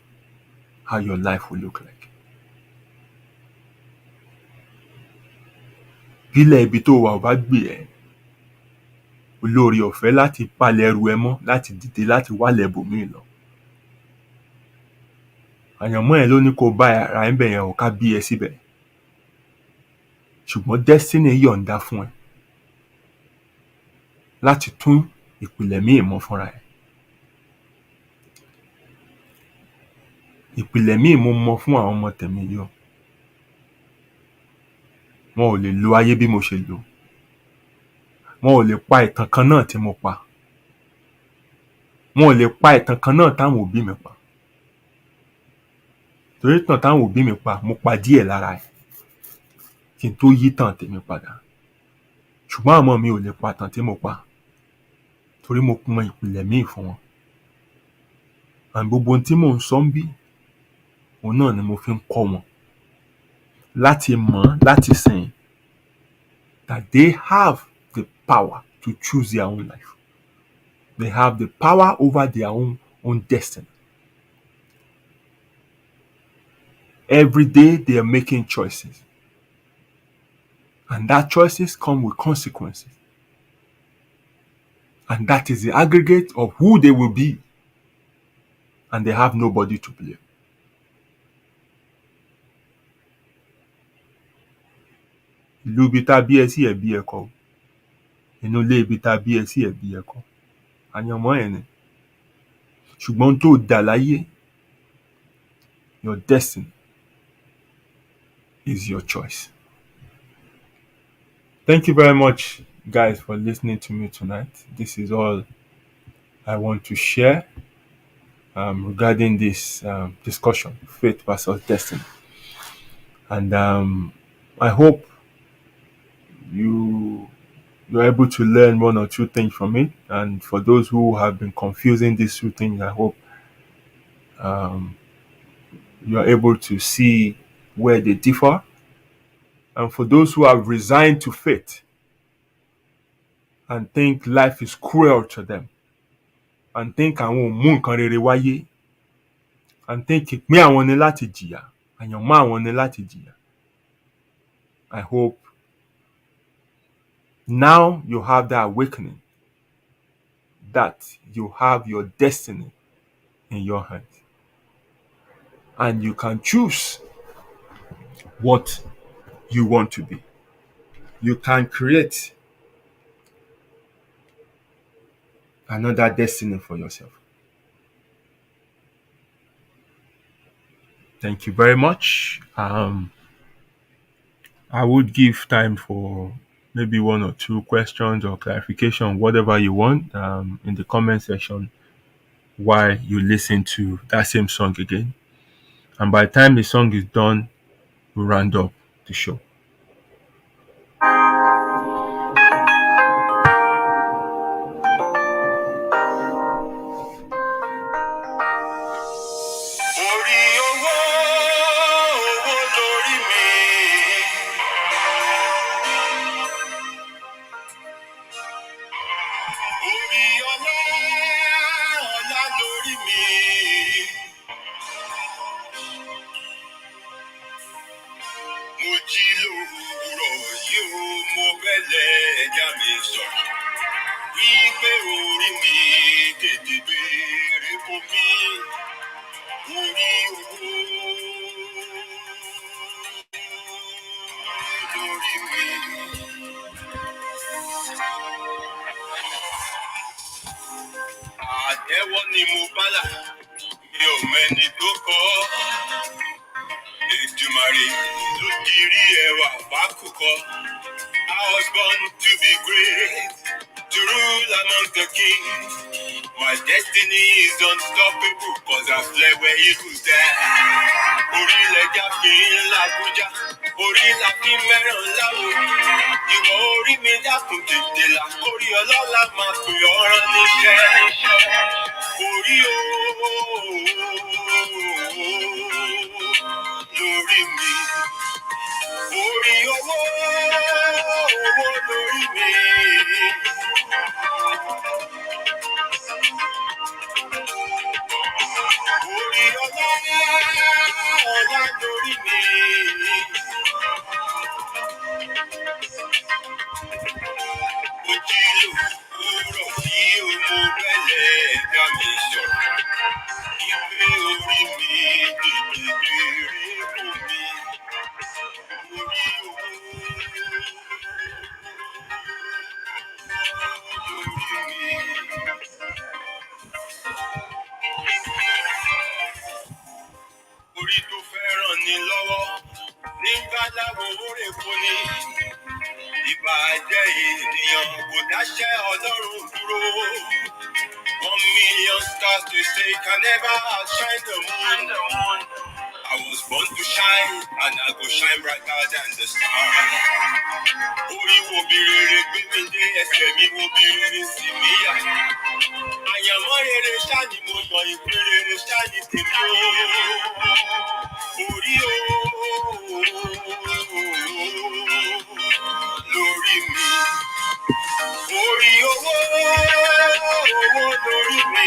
how your life will look like. Bílẹ̀ ibi tó wà ò bá gbé ẹ, olórí ọ̀fẹ́ láti palẹ̀ ẹrù ẹ mọ́, láti dìde láti wálẹ̀ ibòmíì lọ. Àyànmọ́ ẹ ló ní kó bá ara ẹ ńbẹ̀ yẹn ò ká bí ẹ síbẹ̀. Ṣùgbọ́n destiny yọ̀ǹda fún ẹ láti tún ìpìlẹ̀ míì mọ fúnra ẹ. Ìpìlẹ̀ míì mo mọ fún àwọn ọmọ tèmi yìí o. Wọn ò lè lo ayé bí mo ṣe lò. Wọn ò lè pa ìtàn kan náà tí mo pa. Wọn ò lè pa ìtàn kan náà táwọn òbí mi pa. Torí ìtàn táwọn òbí mi pa, mo pa díẹ̀ lára ẹ̀ kí n tó yí tàn tèmi padà. Ṣùgbọ́n àmọ́ mi ò lè pa ìtàn tí mo pa torí mo mọ ìpìlẹ̀ míì fún wọn. And gbogbo ohun tí mò ń sọ ń bí, òun náà ni mo fi ń kọ́ wọn láti mọ̀, láti sìn, that they have the power to choose their own life. They have the power over their own destiny. Every day they are making choices. And that choices come with consequences. And that is the aggregate of who they will be. And they have nobody to blame. Ìlú ibi tá bí ẹ sí ẹ bí ẹ kọ́. Inú ilé ibi tá bí ẹ sí ẹ bí ẹ kọ́. Àyànmọ́ ẹ ni. Ṣùgbọ́n tó dà láyé, your destiny is your choice. Thank you very much, guys, for listening to me tonight. This is all I want to share regarding this discussion, faith versus destiny. And I hope you're able to learn one or two things from it. And for those who have been confusing these two things, I hope you're able to see where they differ. And for those who have resigned to faith and think life is cruel to them, and think àwọn ò mú nǹkan rere wáyé, and think ìpín àwọn ni láti jìyà, àyànmọ́ àwọn ni láti jìyà, I hope now you have that awakening that you have your destiny in your hands. And you can choose what you want to be. You can create another destiny for yourself. Thank you very much. I would give time for maybe one or two questions or clarification, whatever you want, in the comment section while you listen to that same song again. And by the time the song is done, we'll round up the show. Àtẹ́wọ́ ni mo bá là, mi ò mẹ́ni tó kọ́. Èdùmàrè ló dirí ẹwà fákùkọ. I was born to be great, to rule among the kings. My destiny is unstoppable, cause I fled where eagles dare. Orílẹ̀-èdè fi ń làbújá, orí la fi mẹ́ràn láwo. Ìwọ orí mi dákun tètè là, kórí ọlọ́lá máa pè ọ́rán níṣẹ́. Orí o, lórí mi. Orí owó. ìbàjẹ́ ènìyàn kò dáṣẹ́ Ọlọ́run dúró. 1,000,000 stars to say can never outshine the moon. I was born to shine and I go shine brighter than the sun. Orí wo bí rere gbé mi dé, ẹsẹ̀ mi wo bí rere sì mí yà. Àyànmọ́ rere ṣá ni mo yàn, ìpín rere ṣá ni tèmi o. Orí o lórí mi. Orí owó lórí mi.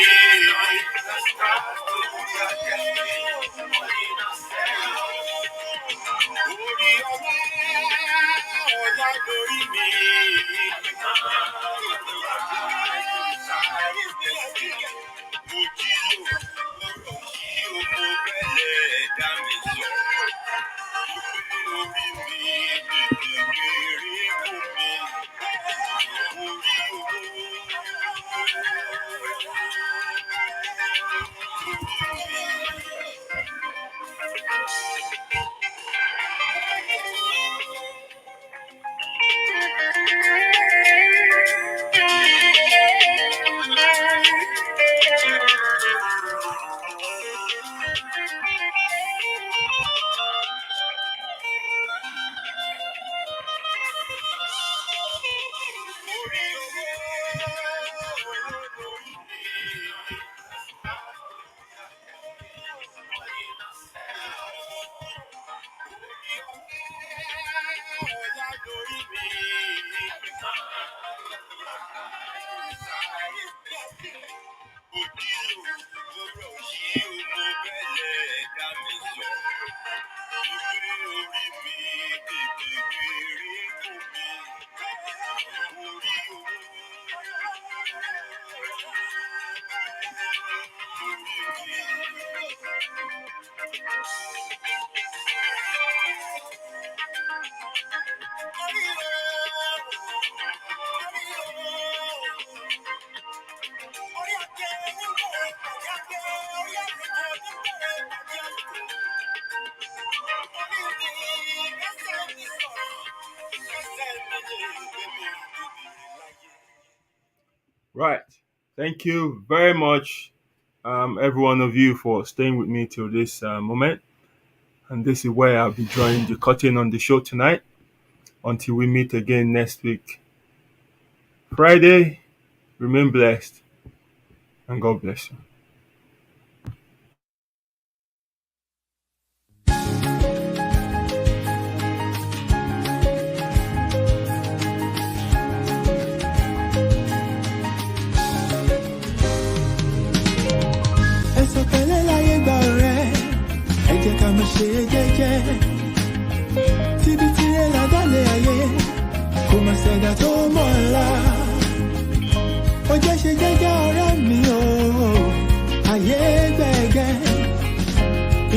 Orí ọlá lórí mi. Mo jí o mo bẹ̀lẹ̀ dá mi sọ. Orí mi tètè gbèrè fún mi. Orí owó lórí mi. Right. Thank you very much, every one of you, for staying with me till this moment. And this is where I'll be drawing the curtain on the show tonight until we meet again next week. Friday, remain blessed, and God bless you. Ṣe jẹ́jẹ́ tíbi tí ẹ ládàlẹ̀ ayé kò má ṣẹ̀dá tó mọ̀ ọ́la. Ó jẹ́ ṣe jẹ́jẹ́ ọ̀rẹ́ mi o, ayé gbẹ̀gẹ́.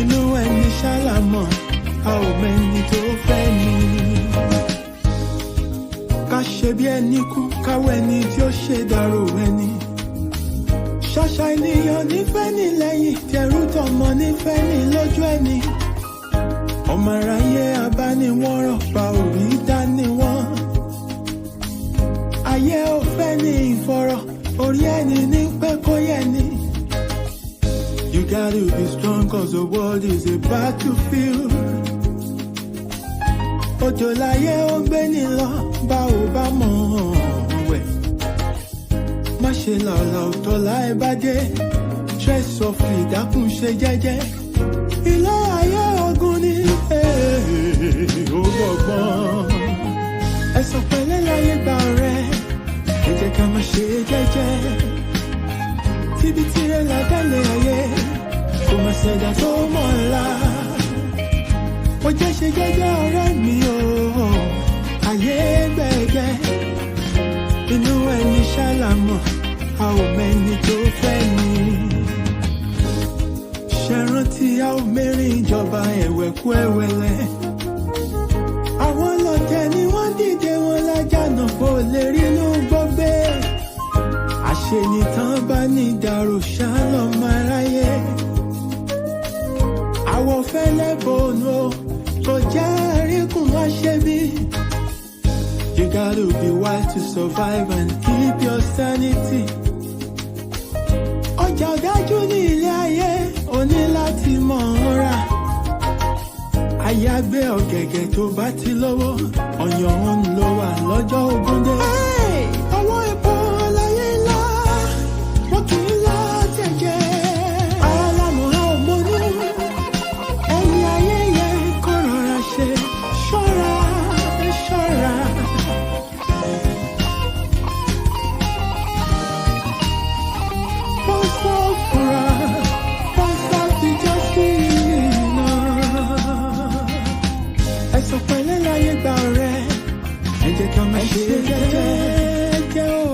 Inú ẹni ṣálámọ̀, a ò mẹ́ni tó fẹ́ ni. Ká ṣe bí ẹni kú, káwọ́ ẹni tí ó ṣe dàrú ẹni. Ṣàṣà ènìyàn nífẹ̀ẹ́ ní lẹ́yìn, tẹrú tọmọ nífẹ̀ẹ́ ní lójú ẹni. Ọmọ aráyé abániwọ̀nràn pa orí dání wọn. Ayé ò fẹ́ ní ìfọ̀rọ̀, orí ẹni ní pẹ́ kó yẹ ni. You gotta be strong cause the world is a battlefield. Òjò láyé ó gbé ní lọ, bá ò bá mọ̀ wẹ̀. Má ṣe làlà òtọ́ láì bá dé. Tread softly, dákun ṣe jẹ́jẹ́. Ilé ayé ogun ni ó gbọ̀gbọ́n. Ẹ̀sọ̀ pẹ̀lẹ́ láyé gba ọ̀rẹ́, ẹ jẹ́ ká máa ṣe jẹ́jẹ́. Tíbi tí ẹ ládàlẹ̀ ayé, kò má ṣẹ̀dá tó mọ̀ ọ́la. Ó jẹ́ ṣe jẹ́jẹ́ ọ̀rẹ́ mi o, ayé gbẹ̀gẹ́. Inú ẹni ṣálámọ̀, a ò mẹ́ni tó fẹ́ ni. Ṣẹ̀rántí a ò mẹ́rin ìjọba ẹ̀wẹ̀kú ẹ̀wẹ̀lẹ̀. Àwọn lọ́tẹ̀ ni wọ́n dìde wọn lájànà kó lè rí inú gbọ́gbé. Àṣenìtàn bá ní ìdàrú ṣálọ̀ máa ráyé. Àwọ̀ fẹ́lẹ́ bòónù kò já àríkùn wá ṣe bí. gotta be wise to survive and keep your sanity. Ọjà ọ̀dájú ní ilé ayé, o ní láti mọ̀ ọ́n rà. Àyàgbé ọ̀gẹ̀gẹ̀ tó bá ti lówó, ọ̀yàn òun ló wà lọ́jọ́ ogúndé. Ọwọ́ epo láyé ńlá, wọ́n kì í lá jẹ̀jẹ̀. Alámọ̀ràn òmònú, ẹ̀yìn ayé yẹn kó rọra ṣe. Ṣọ́ra, ṣọ́ra. Pọ́sọ̀ fura, pọ́sọ̀ ti jọ́ sí iná. Ẹ̀sùn pẹ̀lẹ́ láyé gba ọ̀rẹ́, ẹ jẹ́ ká máa ṣe jẹ́jẹ́ o.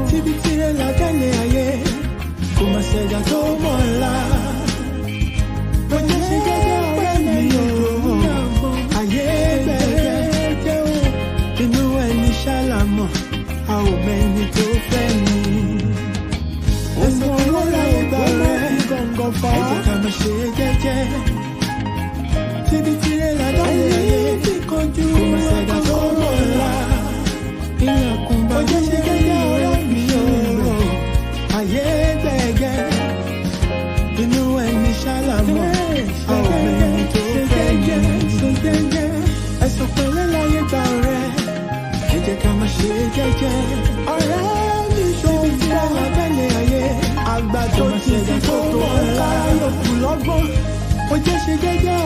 Tíbi tirẹ̀ látẹ̀lé ayé, kò máa ṣẹ̀dá tó mọ̀ ọ́la. Ó jẹ́ ṣe jẹ́jẹ́ ọ̀rẹ́ mi o. Ayé gbẹ̀gẹ́ o. Inú ẹni ṣàlámọ̀, a ò mẹ́ni tó fẹ́ ni. Ẹ̀sùn pẹ̀lẹ́ láyé gba ọ̀rẹ́, ẹ jẹ́ ká máa ṣe jẹ́jẹ́. Tíbi tirẹ̀ látẹ̀lé ayé, kò máa ṣẹ̀dá tó mọ̀ ọ́la. Ilẹ̀kùn bá jẹ́ ṣe jẹ́jẹ́ ọ̀rẹ́ mi o. Ayé gbẹ̀gẹ́, inú ẹni ṣàlámọ̀, a ò mẹ́ni tó fẹ́ ni. Ẹ̀sùn pẹ̀lẹ́ láyé gba ọ̀rẹ́, ẹ jẹ́ ká máa ṣe jẹ́jẹ́. Ọ̀rẹ́ mi ṣòwò tí a wà tẹ́lẹ̀ ayé, àgbà tó ti fi tó mọ̀ ọ́la yóò kù lọ́gbọ́n. Ó jẹ́ ṣe jẹ́jẹ́